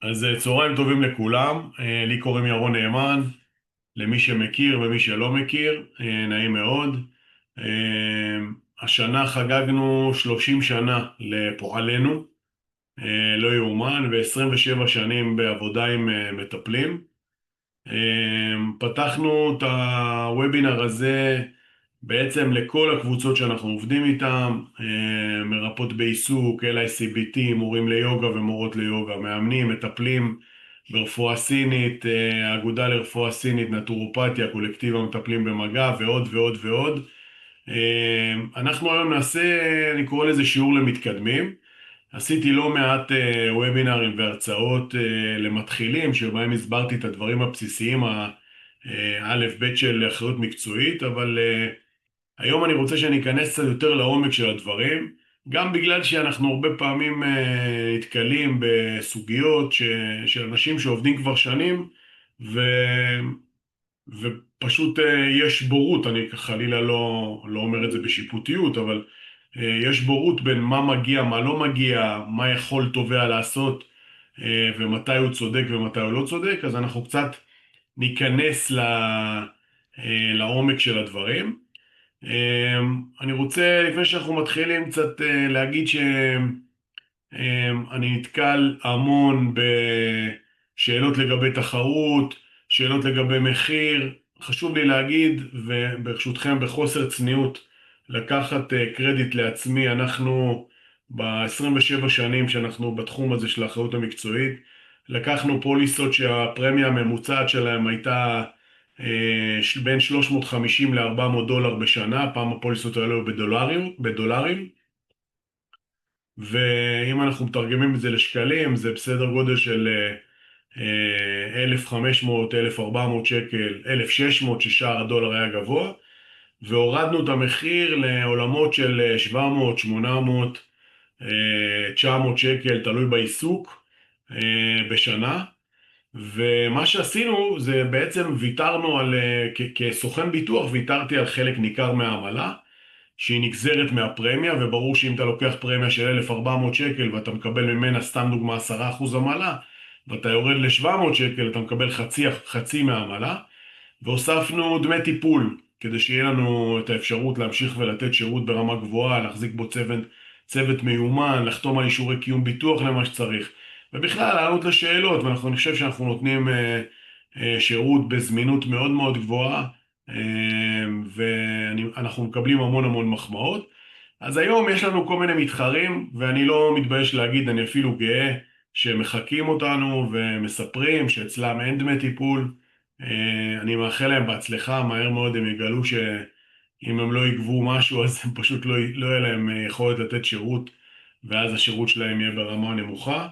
אז צהריים טובים לכולם, לי קוראים ירון נאמן, למי שמכיר ומי שלא מכיר, נעים מאוד. אה, השנה חגגנו 30 שנה לפועלנו, לא יאומן, ו-27 שנים בעבודה עם מטפלים. פתחנו את הוובינר הזה בעצם לכל הקבוצות שאנחנו עובדים איתם, מרפאות בעיסוק, LICBT, מורים ליוגה ומורות ליוגה, מאמנים, מטפלים ברפואה סינית, האגודה לרפואה סינית, נטורופתיה, קולקטיב המטפלים במגע ועוד ועוד ועוד. אנחנו היום נעשה, אני קורא לזה שיעור למתקדמים. עשיתי לא מעט וובינרים והרצאות למתחילים, שבהם הסברתי את הדברים הבסיסיים, האלף בית של אחריות מקצועית, אבל היום אני רוצה שאני אכנס קצת יותר לעומק של הדברים, גם בגלל שאנחנו הרבה פעמים נתקלים בסוגיות של אנשים שעובדים כבר שנים, ו... ופשוט יש בורות, אני חלילה לא אומר את זה בשיפוטיות, אבל יש בורות בין מה מגיע, מה לא מגיע, מה יכול תובע לעשות, ומתי הוא צודק ומתי הוא לא צודק, אז אנחנו קצת ניכנס לעומק של הדברים. אני רוצה, לפני שאנחנו מתחילים, קצת להגיד שאני נתקל המון בשאלות לגבי תחרות, שאלות לגבי מחיר. חשוב לי להגיד, וברשותכם בחוסר צניעות, לקחת קרדיט לעצמי. אנחנו ב-27 שנים שאנחנו בתחום הזה של האחריות המקצועית, לקחנו פוליסות שהפרמיה הממוצעת שלהם הייתה בין 350 ל-400 דולר בשנה. פעם הפוליסות האלו בדולרים, ואם אנחנו מתרגמים את זה לשקלים, זה בסדר גודל של 1,500, 1,400 שקל, 1,600 ששער הדולר היה גבוה, והורדנו את המחיר לעולמות של 700, 800, 900 שקל, תלוי בעיסוק, בשנה. ומה שעשינו זה בעצם ויתרנו על, כסוכן ביטוח ויתרתי על חלק ניכר מהעמלה, שהיא נגזרת מהפרמיה, וברור שאם אתה לוקח פרמיה של 1,400 שקל ואתה מקבל ממנה, סתם דוגמה, 10% עמלה, ואתה יורד ל-700 שקל, אתה מקבל חצי מהעמלה. והוספנו דמי טיפול, כדי שיהיה לנו את האפשרות להמשיך ולתת שירות ברמה גבוהה, להחזיק בו צוות מיומן, לחתום על אישורי קיום ביטוח למה שצריך. ובכלל, לענות לשאלות, ואני חושב שאנחנו נותנים שירות בזמינות מאוד מאוד גבוהה, ואנחנו מקבלים המון המון מחמאות. אז היום יש לנו כל מיני מתחרים, ואני לא מתבייש להגיד, אני אפילו גאה, שמחקים אותנו ומספרים שאצלם אין דמי טיפול. אני מאחל להם בהצלחה, מהר מאוד הם יגלו שאם הם לא יגבו משהו, אז הם פשוט לא יהיה להם יכולת לתת שירות, ואז השירות שלהם יהיה ברמה נמוכה.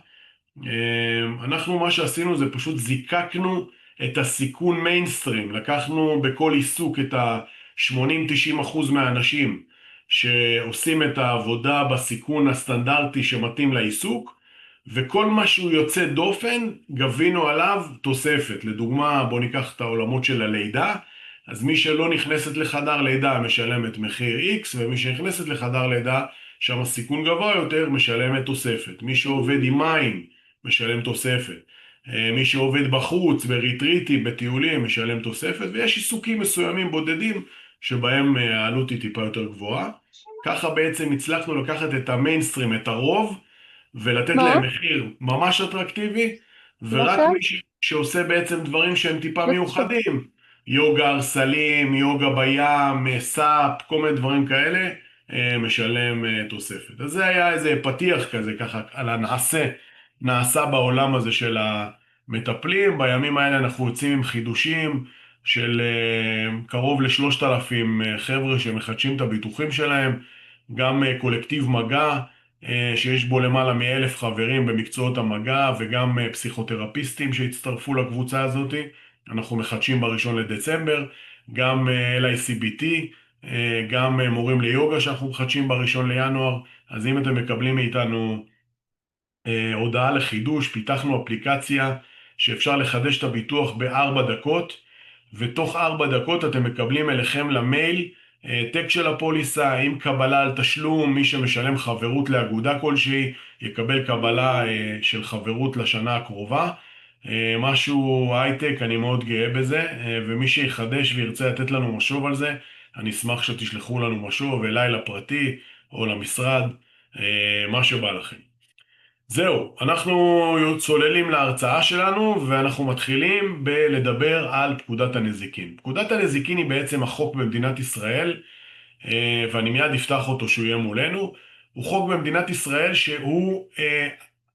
אנחנו, מה שעשינו זה פשוט זיקקנו את הסיכון מיינסטרים, לקחנו בכל עיסוק את ה-80-90% מהאנשים שעושים את העבודה בסיכון הסטנדרטי שמתאים לעיסוק, וכל מה שהוא יוצא דופן גבינו עליו תוספת. לדוגמה, בוא ניקח את העולמות של הלידה, אז מי שלא נכנסת לחדר לידה משלמת מחיר X, ומי שנכנסת לחדר לידה שם הסיכון גבוה יותר משלמת תוספת. מי שעובד עם מים משלם תוספת. מי שעובד בחוץ, בריטריטים, בטיולים, משלם תוספת, ויש עיסוקים מסוימים בודדים שבהם העלות היא טיפה יותר גבוהה. ככה בעצם הצלחנו לקחת את המיינסטרים, את הרוב, ולתת מה? להם מחיר ממש אטרקטיבי, ורק למשל? מי שעושה בעצם דברים שהם טיפה בבקשה. מיוחדים, יוגה הרסלים, יוגה בים, סאפ, כל מיני דברים כאלה, משלם תוספת. אז זה היה איזה פתיח כזה, ככה, על נעשה בעולם הזה של המטפלים. בימים האלה אנחנו יוצאים עם חידושים של קרוב ל3,000 חבר'ה שמחדשים את הביטוחים שלהם, גם קולקטיב מגע, שיש בו למעלה מ1,000 חברים במקצועות המגע, וגם פסיכותרפיסטים שהצטרפו לקבוצה הזאת. אנחנו מחדשים ב1 לדצמבר, גם LICBT, גם מורים ליוגה שאנחנו מחדשים ב1 לינואר. אז אם אתם מקבלים מאיתנו הודעה לחידוש, פיתחנו אפליקציה שאפשר לחדש את הביטוח ב4 דקות, ותוך 4 דקות אתם מקבלים אליכם למייל העתק של הפוליסה עם קבלה על תשלום, מי שמשלם חברות לאגודה כלשהי, יקבל קבלה של חברות לשנה הקרובה. משהו הייטק, אני מאוד גאה בזה, ומי שיחדש וירצה לתת לנו משוב על זה, אני אשמח שתשלחו לנו משוב אליי לפרטי או למשרד, מה שבא לכם. זהו, אנחנו צוללים להרצאה שלנו ואנחנו מתחילים בלדבר על פקודת הנזיקין. פקודת הנזיקין היא בעצם החוק במדינת ישראל, ואני מיד אפתח אותו שהוא יהיה מולנו. הוא חוק במדינת ישראל שהוא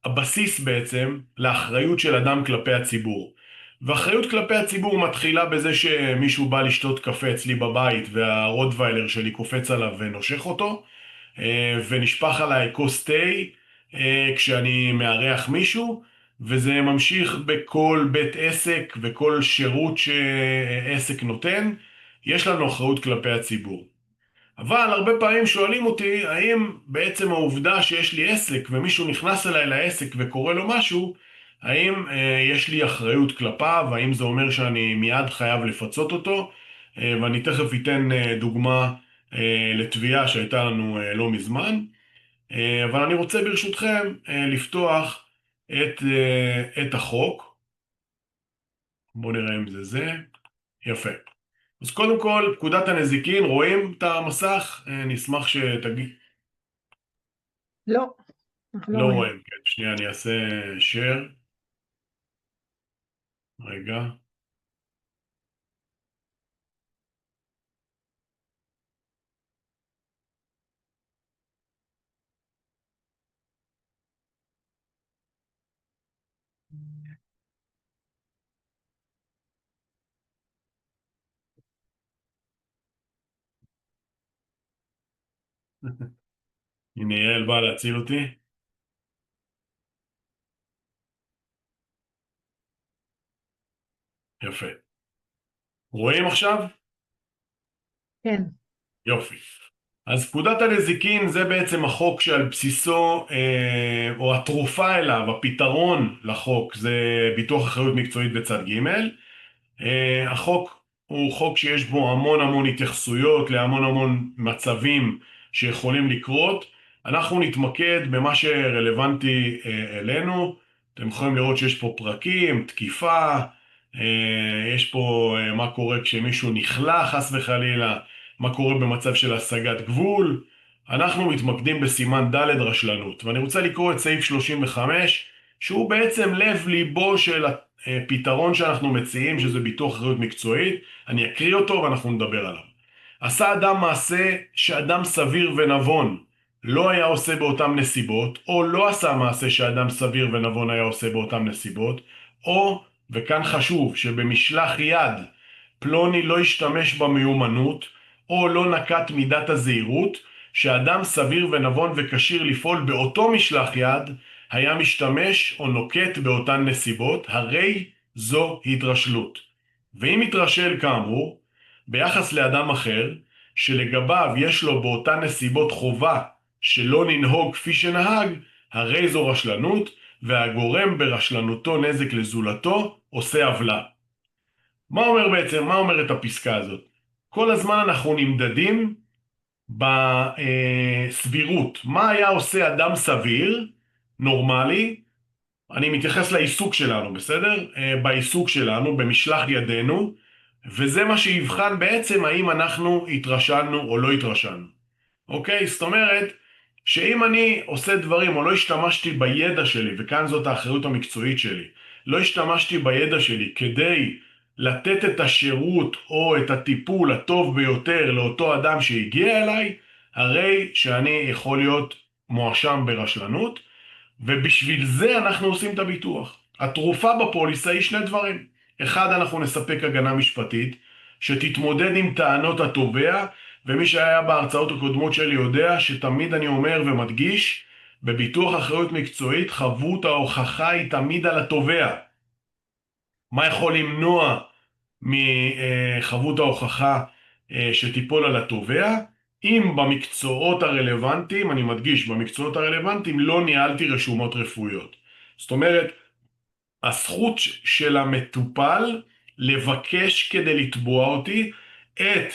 הבסיס בעצם לאחריות של אדם כלפי הציבור. ואחריות כלפי הציבור מתחילה בזה שמישהו בא לשתות קפה אצלי בבית והרוטוויילר שלי קופץ עליו ונושך אותו, ונשפך עליי כוס תה כשאני מארח מישהו, וזה ממשיך בכל בית עסק וכל שירות שעסק נותן. יש לנו אחריות כלפי הציבור. אבל הרבה פעמים שואלים אותי, האם בעצם העובדה שיש לי עסק ומישהו נכנס אליי לעסק וקורא לו משהו, האם יש לי אחריות כלפיו, האם זה אומר שאני מיד חייב לפצות אותו? ואני תכף אתן דוגמה לתביעה שהייתה לנו לא מזמן. אבל אני רוצה ברשותכם לפתוח את החוק. בואו נראה אם זה. יפה. אז קודם כל, פקודת הנזיקין, רואים את המסך? נשמח שתגיד. לא, אנחנו לא לא רואים. רואים, כן. שנייה, אני אעשה share. רגע. הנה יעל באה להציל אותי. יפה. רואים עכשיו? כן, יופי. אז פקודת הנזיקין זה בעצם החוק שעל בסיסו, או התרופה אליו, הפתרון לחוק, זה ביטוח אחריות מקצועית בצד ג'. החוק הוא חוק שיש בו המון המון התייחסויות להמון המון מצבים שיכולים לקרות. אנחנו נתמקד במה שרלוונטי אלינו. אתם יכולים לראות שיש פה פרקים, תקיפה, יש פה מה קורה כשמישהו נכלא חס וחלילה, מה קורה במצב של השגת גבול. אנחנו מתמקדים בסימן ד' רשלנות, ואני רוצה לקרוא את סעיף 35, שהוא בעצם לב ליבו של פתרון שאנחנו מציעים, שזה ביטוח אחריות מקצועית. אני אקריא אותו ואנחנו נדבר עליו. עשה אדם מעשה שאדם סביר ונבון לא היה עושה באותם נסיבות, או לא עשה מעשה שאדם סביר ונבון היה עושה באותם נסיבות, או, וכאן חשוב, שבמשלח יד פלוני לא השתמש במיומנות, או לא נקט מידת הזהירות, שאדם סביר ונבון וכשיר לפעול באותו משלח יד, היה משתמש או נוקט באותן נסיבות, הרי זו התרשלות. ואם התרשל כאמור, ביחס לאדם אחר, שלגביו יש לו באותן נסיבות חובה שלא ננהוג כפי שנהג, הרי זו רשלנות, והגורם ברשלנותו נזק לזולתו עושה עוולה. מה אומרת הפסקה הזאת? כל הזמן אנחנו נמדדים בסבירות. מה היה עושה אדם סביר, נורמלי? אני מתייחס לעיסוק שלנו, בסדר? בעיסוק שלנו, במשלח ידינו, וזה מה שיבחן בעצם האם אנחנו התרשלנו או לא התרשלנו. אוקיי? זאת אומרת, שאם אני עושה דברים או לא השתמשתי בידע שלי, וכאן זאת האחריות המקצועית שלי, לא השתמשתי בידע שלי כדי לתת את השירות או את הטיפול הטוב ביותר לאותו אדם שהגיע אליי, הרי שאני יכול להיות מואשם ברשלנות, ובשביל זה אנחנו עושים את הביטוח. התרופה בפוליסה היא שני דברים. אחד, אנחנו נספק הגנה משפטית שתתמודד עם טענות התובע, ומי שהיה בהרצאות הקודמות שלי יודע שתמיד אני אומר ומדגיש, בביטוח אחריות מקצועית חבות ההוכחה היא תמיד על התובע. מה יכול למנוע מחבות ההוכחה שתיפול על התובע? אם במקצועות הרלוונטיים, אני מדגיש, במקצועות הרלוונטיים לא ניהלתי רשומות רפואיות. זאת אומרת, הזכות של המטופל לבקש כדי לתבוע אותי את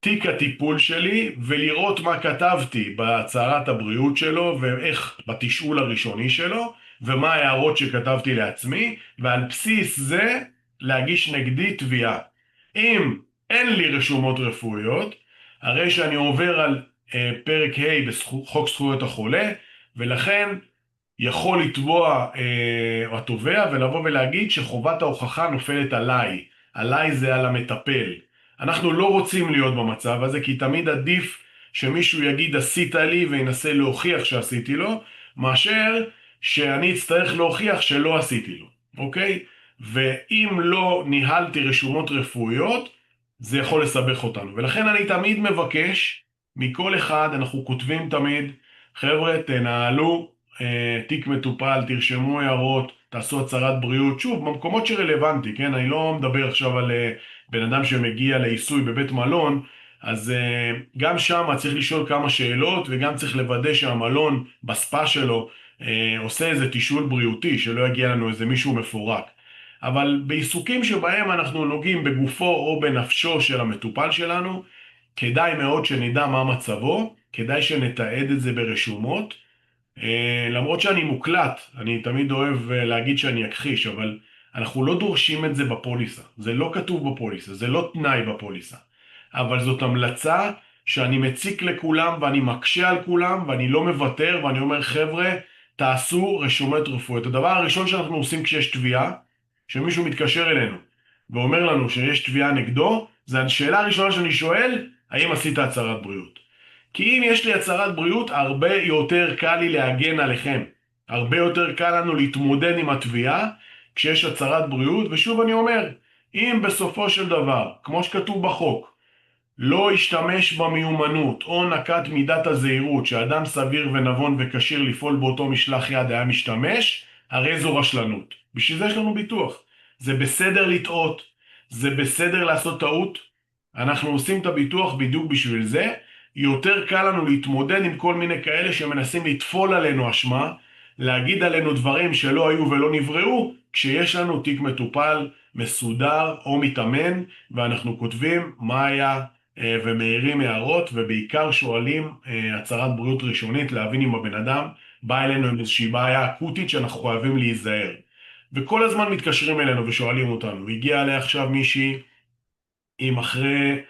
תיק הטיפול שלי ולראות מה כתבתי בהצהרת הבריאות שלו ואיך בתשאול הראשוני שלו ומה ההערות שכתבתי לעצמי, ועל בסיס זה להגיש נגדי תביעה. אם אין לי רשומות רפואיות, הרי שאני עובר על פרק ה' בחוק זכויות החולה, ולכן יכול לתבוע התובע ולבוא ולהגיד שחובת ההוכחה נופלת עליי. עליי זה על המטפל. אנחנו לא רוצים להיות במצב הזה, כי תמיד עדיף שמישהו יגיד עשית לי וינסה להוכיח שעשיתי לו, מאשר שאני אצטרך להוכיח שלא עשיתי לו, אוקיי? ואם לא ניהלתי רשומות רפואיות, זה יכול לסבך אותנו. ולכן אני תמיד מבקש מכל אחד, אנחנו כותבים תמיד, חבר'ה, תנהלו תיק מטופל, תרשמו הערות, תעשו הצהרת בריאות, שוב, במקומות שרלוונטי, כן? אני לא מדבר עכשיו על בן אדם שמגיע לעיסוי בבית מלון, אז גם שם צריך לשאול כמה שאלות, וגם צריך לוודא שהמלון בספה שלו עושה איזה תשאול בריאותי, שלא יגיע לנו איזה מישהו מפורק. אבל בעיסוקים שבהם אנחנו נוגעים בגופו או בנפשו של המטופל שלנו, כדאי מאוד שנדע מה מצבו, כדאי שנתעד את זה ברשומות, למרות שאני מוקלט, אני תמיד אוהב להגיד שאני אכחיש, אבל אנחנו לא דורשים את זה בפוליסה. זה לא כתוב בפוליסה, זה לא תנאי בפוליסה. אבל זאת המלצה שאני מציק לכולם ואני מקשה על כולם ואני לא מוותר ואני אומר חבר'ה, תעשו רשומות רפואיות. הדבר הראשון שאנחנו עושים כשיש תביעה, שמישהו מתקשר אלינו ואומר לנו שיש תביעה נגדו, זה השאלה הראשונה שאני שואל, האם עשית הצהרת בריאות? כי אם יש לי הצהרת בריאות, הרבה יותר קל לי להגן עליכם. הרבה יותר קל לנו להתמודד עם התביעה כשיש הצהרת בריאות. ושוב אני אומר, אם בסופו של דבר, כמו שכתוב בחוק, לא השתמש במיומנות או נקט מידת הזהירות שאדם סביר ונבון וכשיר לפעול באותו משלח יד היה משתמש, הרי זו רשלנות. בשביל זה יש לנו ביטוח. זה בסדר לטעות, זה בסדר לעשות טעות. אנחנו עושים את הביטוח בדיוק בשביל זה. יותר קל לנו להתמודד עם כל מיני כאלה שמנסים לטפול עלינו אשמה, להגיד עלינו דברים שלא היו ולא נבראו, כשיש לנו תיק מטופל, מסודר או מתאמן, ואנחנו כותבים מה היה ומעירים הערות, ובעיקר שואלים הצהרת בריאות ראשונית, להבין אם הבן אדם בא אלינו עם איזושהי בעיה אקוטית שאנחנו חייבים להיזהר. וכל הזמן מתקשרים אלינו ושואלים אותנו, הגיע אליי עכשיו מישהי עם אחרי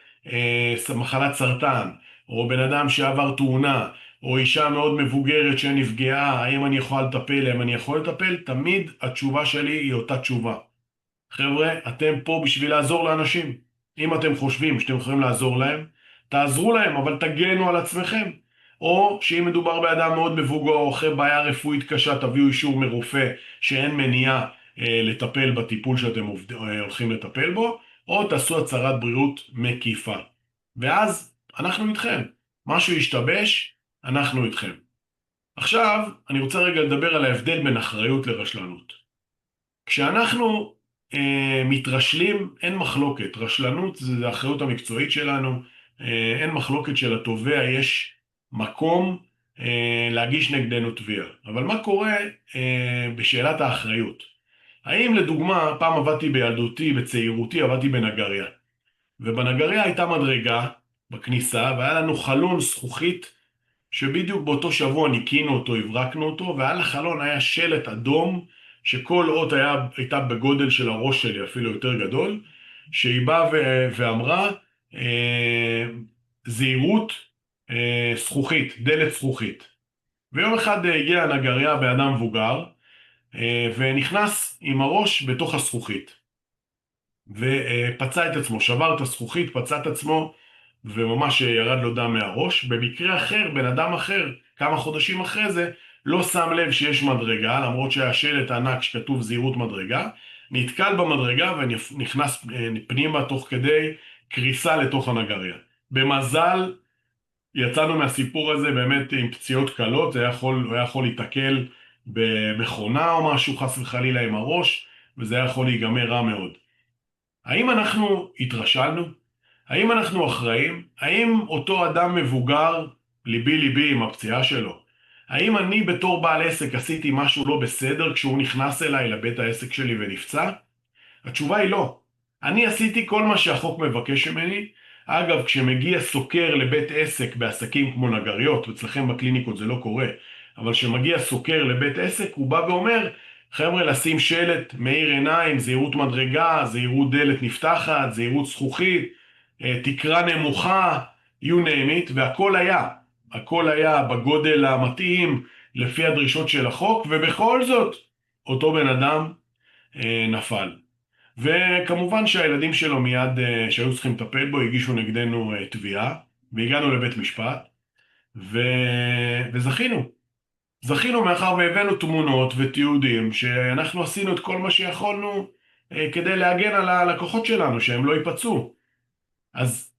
מחלת סרטן, או בן אדם שעבר תאונה, או אישה מאוד מבוגרת שנפגעה, האם אני יכול לטפל, האם אני יכול לטפל, תמיד התשובה שלי היא אותה תשובה. חבר'ה, אתם פה בשביל לעזור לאנשים. אם אתם חושבים שאתם יכולים לעזור להם, תעזרו להם, אבל תגנו על עצמכם. או שאם מדובר באדם מאוד מבוגר או אחרי בעיה רפואית קשה, תביאו אישור מרופא שאין מניעה לטפל בטיפול שאתם הולכים לטפל בו, או תעשו הצהרת בריאות מקיפה. ואז אנחנו איתכם. משהו ישתבש, אנחנו איתכם. עכשיו, אני רוצה רגע לדבר על ההבדל בין אחריות לרשלנות. כשאנחנו מתרשלים, אין מחלוקת. רשלנות זה האחריות המקצועית שלנו, אין מחלוקת שלתובע יש מקום להגיש נגדנו תביעה. אבל מה קורה בשאלת האחריות? האם לדוגמה, פעם עבדתי בילדותי, בצעירותי, עבדתי בנגריה. ובנגריה הייתה מדרגה בכניסה, והיה לנו חלון זכוכית, שבדיוק באותו שבוע ניקינו אותו, הברקנו אותו, ועל החלון היה שלט אדום, שכל אות הייתה בגודל של הראש שלי, אפילו יותר גדול, שהיא באה ואמרה, זהירות זכוכית, דלת זכוכית. ויום אחד הגיע הנגריה באדם מבוגר, ונכנס עם הראש בתוך הזכוכית. ופצע את עצמו, שבר את הזכוכית, פצע את עצמו, וממש ירד לו דם מהראש. במקרה אחר, בן אדם אחר, כמה חודשים אחרי זה, לא שם לב שיש מדרגה, למרות שהיה שלט ענק שכתוב זהירות מדרגה, נתקל במדרגה ונכנס פנימה תוך כדי קריסה לתוך הנגריה. במזל, יצאנו מהסיפור הזה באמת עם פציעות קלות, הוא היה יכול להתקל במכונה או משהו חס וחלילה עם הראש, וזה היה יכול להיגמר רע מאוד. האם אנחנו התרשלנו? האם אנחנו אחראים? האם אותו אדם מבוגר, ליבי עם הפציעה שלו, האם אני בתור בעל עסק עשיתי משהו לא בסדר כשהוא נכנס אליי לבית העסק שלי ונפצע? התשובה היא לא. אני עשיתי כל מה שהחוק מבקש ממני, אגב, כשמגיע סוקר לבית עסק בעסקים כמו נגריות, אצלכם בקליניקות זה לא קורה, אבל כשמגיע סוקר לבית עסק, הוא בא ואומר, חבר'ה, לשים שלט מאיר עיניים, זהירות מדרגה, זהירות דלת נפתחת, זהירות זכוכית, תקרה נמוכה, you name it, והכל היה. הכל היה בגודל המתאים, לפי הדרישות של החוק, ובכל זאת, אותו בן אדם נפל. וכמובן שהילדים שלו מיד, שהיו צריכים לטפל בו, הגישו נגדנו תביעה, והגענו לבית משפט, ו... וזכינו. זכינו מאחר והבאנו תמונות ותיעודים שאנחנו עשינו את כל מה שיכולנו כדי להגן על הלקוחות שלנו, שהם לא ייפצעו. אז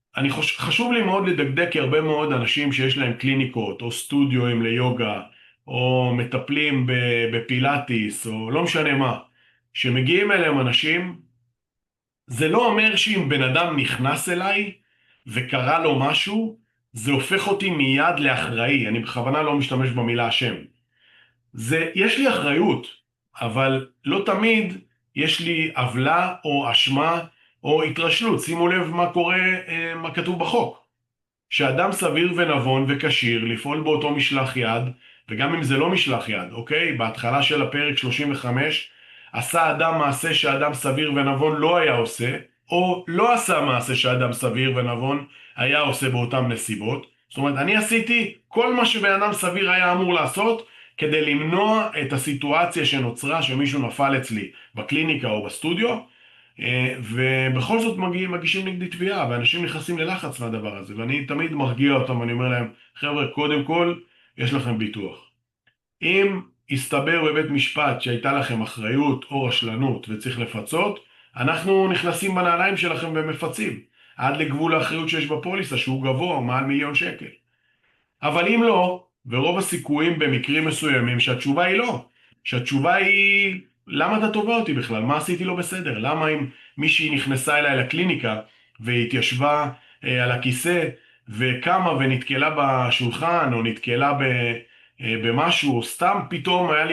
חשוב לי מאוד לדקדק, כי הרבה מאוד אנשים שיש להם קליניקות או סטודיו ליוגה, או מטפלים בפילאטיס, או לא משנה מה, שמגיעים אליהם אנשים, זה לא אומר שאם בן אדם נכנס אליי וקרה לו משהו, זה הופך אותי מיד לאחראי. אני בכוונה לא משתמש במילה אשם. יש לי אחריות, אבל לא תמיד יש לי עוולה או אשמה או התרשלות. שימו לב מה קורה, מה כתוב בחוק. שאדם סביר ונבון וכשיר לפעול באותו משלח יד, וגם אם זה לא משלח יד, אוקיי? בהתחלה של הפרק 35, עשה אדם מעשה שאדם סביר ונבון לא היה עושה, או לא עשה מעשה שאדם סביר ונבון היה עושה באותם נסיבות. זאת אומרת, אני עשיתי כל מה שבן אדם סביר היה אמור לעשות, כדי למנוע את הסיטואציה שנוצרה שמישהו נפל אצלי בקליניקה או בסטודיו, ובכל זאת מגישים נגדי תביעה, ואנשים נכנסים ללחץ מהדבר הזה, ואני תמיד מרגיע אותם, אני אומר להם, חבר'ה, קודם כל, יש לכם ביטוח. אם הסתבר בבית משפט שהייתה לכם אחריות או רשלנות וצריך לפצות, אנחנו נכנסים בנעליים שלכם ומפצים, עד לגבול האחריות שיש בפוליסה, שהוא גבוה, מעל 1,000,000 שקל. אבל אם לא, ורוב הסיכויים במקרים מסוימים שהתשובה היא לא, שהתשובה היא, למה אתה תובע אותי בכלל? מה עשיתי לא בסדר? למה אם מישהי נכנסה אליי לקליניקה והתיישבה על הכיסא וקמה ונתקלה בשולחן או נתקלה במשהו, או סתם פתאום היה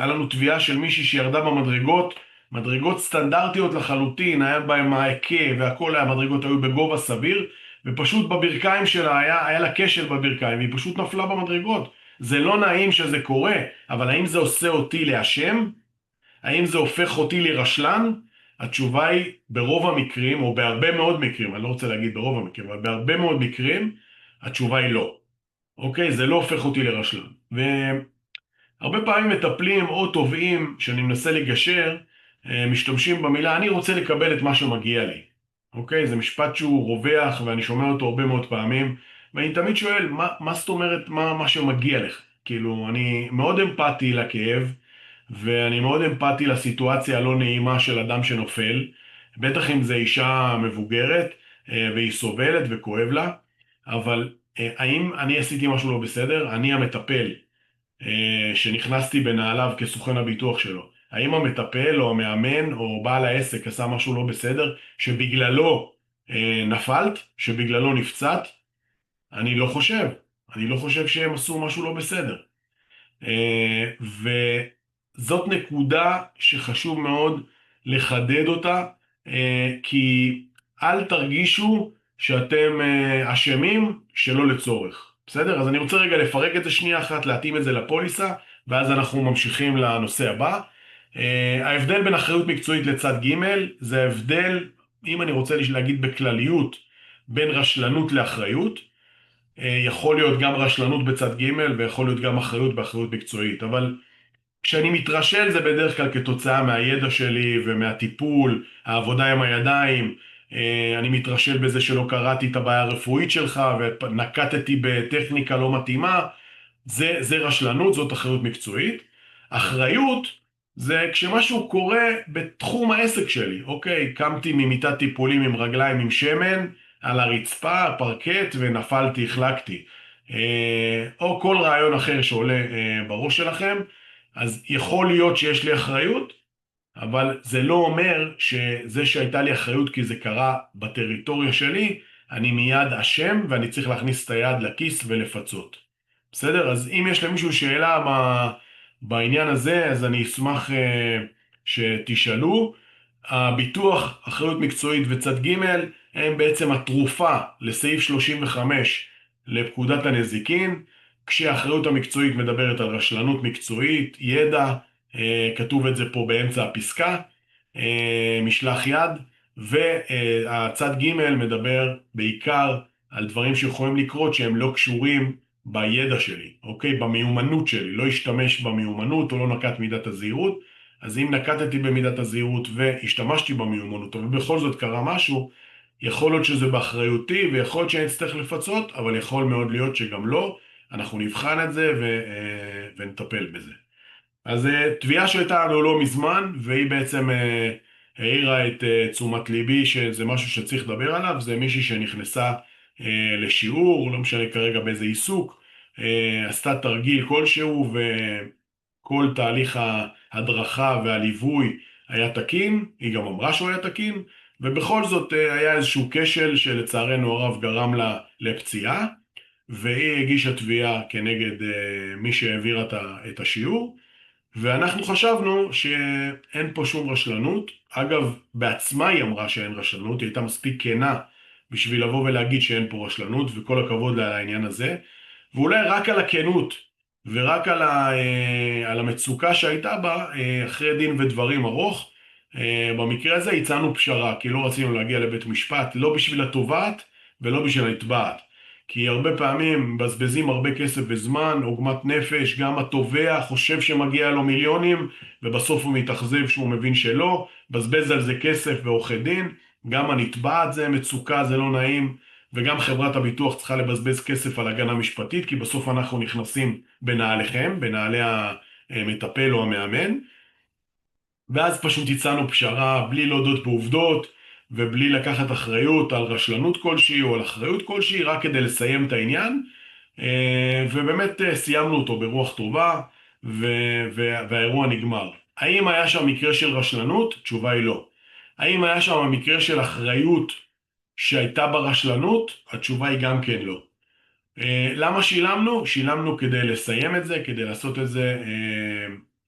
לנו תביעה של מישהי שירדה במדרגות, מדרגות סטנדרטיות לחלוטין, היה בהם העקה והכל, המדרגות היו בגובה סביר, ופשוט בברכיים שלה היה לה כשל בברכיים, והיא פשוט נפלה במדרגות. זה לא נעים שזה קורה, אבל האם זה עושה אותי לאשם? האם זה הופך אותי לרשלן? התשובה היא ברוב המקרים, או בהרבה מאוד מקרים, אני לא רוצה להגיד ברוב המקרים, אבל בהרבה מאוד מקרים, התשובה היא לא. אוקיי? זה לא הופך אותי לרשלן. והרבה פעמים מטפלים או תובעים, שאני מנסה לגשר, משתמשים במילה, אני רוצה לקבל את מה שמגיע לי. אוקיי? זה משפט שהוא רווח, ואני שומע אותו הרבה מאוד פעמים, ואני תמיד שואל, מה זאת אומרת, מה שמגיע לך? כאילו, אני מאוד אמפתי לכאב, ואני מאוד אמפתי לסיטואציה הלא נעימה של אדם שנופל, בטח אם זה אישה מבוגרת, והיא סובלת וכואב לה, אבל האם אני עשיתי משהו לא בסדר? אני המטפל, שנכנסתי בנעליו כסוכן הביטוח שלו. האם המטפל או המאמן או בעל העסק עשה משהו לא בסדר שבגללו נפלת, שבגללו נפצעת? אני לא חושב. אני לא חושב שהם עשו משהו לא בסדר. וזאת נקודה שחשוב מאוד לחדד אותה, כי אל תרגישו שאתם אשמים שלא לצורך. בסדר? אז אני רוצה רגע לפרק את זה שנייה אחת, להתאים את זה לפוליסה, ואז אנחנו ממשיכים לנושא הבא. ההבדל בין אחריות מקצועית לצד ג' זה ההבדל, אם אני רוצה להגיד בכלליות, בין רשלנות לאחריות. יכול להיות גם רשלנות בצד ג' ויכול להיות גם אחריות באחריות מקצועית, אבל כשאני מתרשל זה בדרך כלל כתוצאה מהידע שלי ומהטיפול, העבודה עם הידיים, אני מתרשל בזה שלא קראתי את הבעיה הרפואית שלך ונקטתי בטכניקה לא מתאימה, זה רשלנות, זאת אחריות מקצועית. אחריות זה כשמשהו קורה בתחום העסק שלי, אוקיי, קמתי ממיטת טיפולים עם רגליים עם שמן על הרצפה, פרקט, ונפלתי, החלקתי, או כל רעיון אחר שעולה בראש שלכם, אז יכול להיות שיש לי אחריות, אבל זה לא אומר שזה שהייתה לי אחריות כי זה קרה בטריטוריה שלי, אני מיד אשם ואני צריך להכניס את היד לכיס ולפצות. בסדר? אז אם יש למישהו שאלה בעניין הזה, אז אני אשמח שתשאלו. הביטוח, אחריות מקצועית וצד ג', הם בעצם התרופה לסעיף 35 לפקודת הנזיקין, כשהאחריות המקצועית מדברת על רשלנות מקצועית, ידע, כתוב את זה פה באמצע הפסקה, משלח יד, והצד ג' מדבר בעיקר על דברים שיכולים לקרות שהם לא קשורים בידע שלי, אוקיי? במיומנות שלי, לא השתמש במיומנות או לא נקט מידת הזהירות. אז אם נקטתי במידת הזהירות והשתמשתי במיומנות, אבל בכל זאת קרה משהו, יכול להיות שזה באחריותי ויכול להיות שאני אצטרך לפצות, אבל יכול מאוד להיות שגם לא. אנחנו נבחן את זה ונטפל בזה. אז תביעה שהייתה לנו לא מזמן, והיא בעצם העירה את תשומת ליבי שזה משהו שצריך לדבר עליו. זה מישהי שנכנסה לשיעור, לא משנה כרגע באיזה עיסוק, עשתה תרגיל כלשהו וכל תהליך ההדרכה והליווי היה תקין, היא גם אמרה שהוא היה תקין, ובכל זאת היה איזשהו כשל שלצערנו הרב גרם לה לפציעה, והיא הגישה תביעה כנגד מי שהעבירה את השיעור. ואנחנו חשבנו שאין פה שום רשלנות. אגב, בעצמה היא אמרה שאין רשלנות, היא הייתה מספיק כנה בשביל לבוא ולהגיד שאין פה רשלנות, וכל הכבוד לה על העניין הזה. ואולי רק על הכנות ורק על המצוקה שהייתה בה, אחרי דין ודברים ארוך, במקרה הזה הצענו פשרה, כי לא רצינו להגיע לבית משפט, לא בשביל התובעת ולא בשביל הנתבעת. כי הרבה פעמים מבזבזים הרבה כסף וזמן, עוגמת נפש, גם התובע חושב שמגיע לו מיליונים, ובסוף הוא מתאכזב שהוא מבין שלא, בזבז על זה כסף ועורכי דין, גם הנתבעת זה מצוקה, זה לא נעים, וגם חברת הביטוח צריכה לבזבז כסף על הגנה משפטית, כי בסוף אנחנו נכנסים בנעליכם, בנעלי המטפל או המאמן, ואז פשוט הצענו פשרה בלי להודות בעובדות, ובלי לקחת אחריות על רשלנות כלשהי או על אחריות כלשהי, רק כדי לסיים את העניין, ובאמת סיימנו אותו ברוח טובה, והאירוע נגמר. האם היה שם מקרה של רשלנות? תשובה היא לא. האם היה שם מקרה של אחריות שהייתה ברשלנות? התשובה היא גם כן לא. למה שילמנו? שילמנו כדי לסיים את זה, כדי לעשות את זה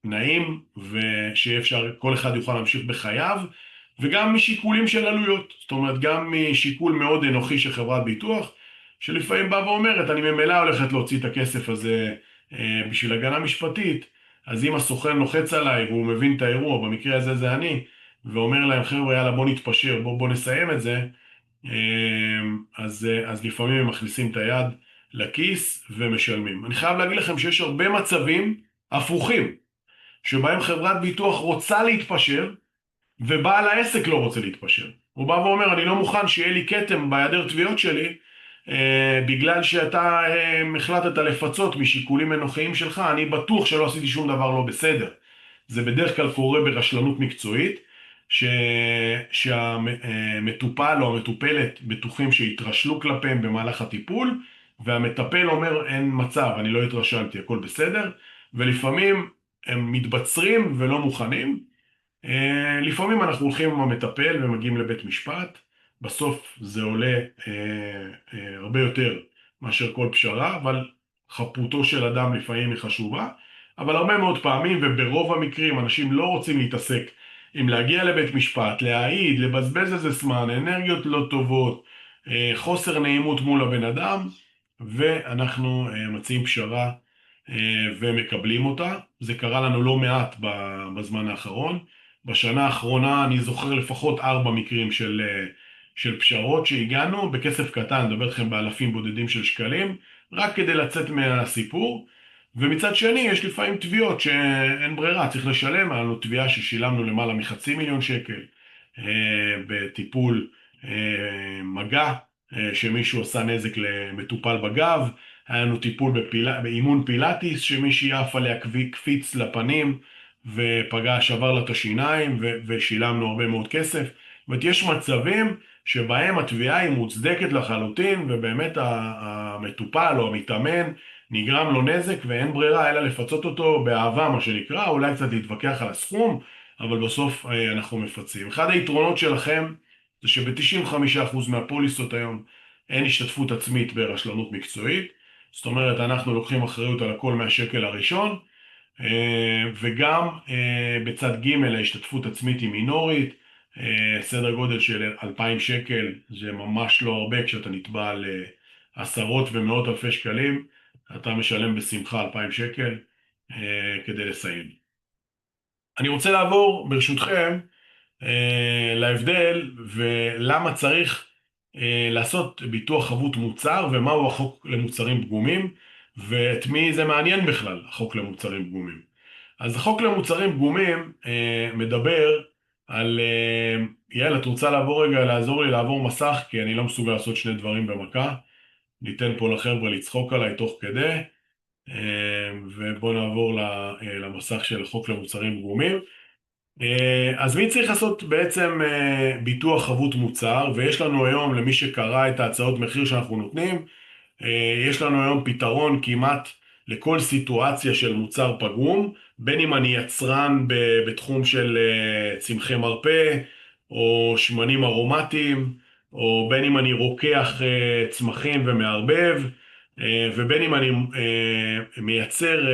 נעים, ושיהיה אפשר, כל אחד יוכל להמשיך בחייו, וגם משיקולים של עלויות. זאת אומרת, גם משיקול מאוד אנוכי של חברת ביטוח, שלפעמים באה ואומרת, אני ממילא הולכת להוציא את הכסף הזה בשביל הגנה משפטית, אז אם הסוכן לוחץ עליי והוא מבין את האירוע, במקרה הזה זה אני, ואומר להם, חבר'ה, יאללה, בוא נתפשר, בוא נסיים את זה, אז לפעמים הם מכניסים את היד לכיס ומשלמים. אני חייב להגיד לכם שיש הרבה מצבים הפוכים, שבהם חברת ביטוח רוצה להתפשר, ובעל העסק לא רוצה להתפשר. הוא בא ואומר, אני לא מוכן שיהיה לי כתם בהיעדר תביעות שלי, בגלל שאתה החלטת לפצות משיקולים אנוכיים שלך, אני בטוח שלא עשיתי שום דבר לא בסדר. זה בדרך כלל קורה ברשלנות מקצועית, שהמטופל או המטופלת בטוחים שהתרשלו כלפיהם במהלך הטיפול, והמטפל אומר, אין מצב, אני לא התרשלתי, הכל בסדר, ולפעמים הם מתבצרים ולא מוכנים. לפעמים אנחנו הולכים עם המטפל ומגיעים לבית משפט, בסוף זה עולה הרבה יותר מאשר כל פשרה, אבל חפותו של אדם לפעמים היא חשובה, אבל הרבה מאוד פעמים וברוב המקרים אנשים לא רוצים להתעסק עם להגיע לבית משפט, להעיד, לבזבז איזה זמן, אנרגיות לא טובות, חוסר נעימות מול הבן אדם, ואנחנו מציעים פשרה ומקבלים אותה. זה קרה לנו לא מעט בזמן האחרון. בשנה האחרונה אני זוכר לפחות 4 מקרים של פשרות שהגענו בכסף קטן, מדבר לכם באלפים בודדים של שקלים, רק כדי לצאת מהסיפור. ומצד שני יש לפעמים תביעות שאין ברירה, צריך לשלם. היה לנו תביעה ששילמנו למעלה מ500,000 שקל בטיפול מגע, שמישהו עשה נזק למטופל בגב. היה לנו טיפול באימון פילאטיס, שמישהי עף עליה קפיץ לפנים ופגע, שבר לה את השיניים, ושילמנו הרבה מאוד כסף. זאת אומרת, יש מצבים שבהם התביעה היא מוצדקת לחלוטין, ובאמת המטופל או המתאמן נגרם לו נזק, ואין ברירה אלא לפצות אותו באהבה, מה שנקרא, אולי קצת להתווכח על הסכום, אבל בסוף אנחנו מפצים. אחד היתרונות שלכם זה שב-95% מהפוליסות היום אין השתתפות עצמית ברשלנות מקצועית. זאת אומרת, אנחנו לוקחים אחריות על הכל מהשקל הראשון, וגם בצד ג' ההשתתפות עצמית היא מינורית, סדר גודל של 2,000 שקל, זה ממש לא הרבה כשאתה נתבע על עשרות ומאות אלפי שקלים, אתה משלם בשמחה 2,000 שקל כדי לסיים. אני רוצה לעבור ברשותכם להבדל ולמה צריך לעשות ביטוח חבות מוצר ומהו החוק למוצרים פגומים ואת מי זה מעניין בכלל, החוק למוצרים פגומים. אז החוק למוצרים פגומים מדבר על... יאללה, את רוצה לעבור רגע, לעזור לי לעבור מסך, כי אני לא מסוגל לעשות שני דברים במכה. ניתן פה לחבר'ה לצחוק עליי תוך כדי, ובואו נעבור למסך של החוק למוצרים פגומים. אז מי צריך לעשות בעצם ביטוח חבות מוצר? ויש לנו היום, למי שקרא את ההצעות מחיר שאנחנו נותנים, יש לנו היום פתרון כמעט לכל סיטואציה של מוצר פגום, בין אם אני יצרן בתחום של צמחי מרפא או שמנים ארומטיים, או בין אם אני רוקח צמחים ומערבב, ובין אם אני מייצר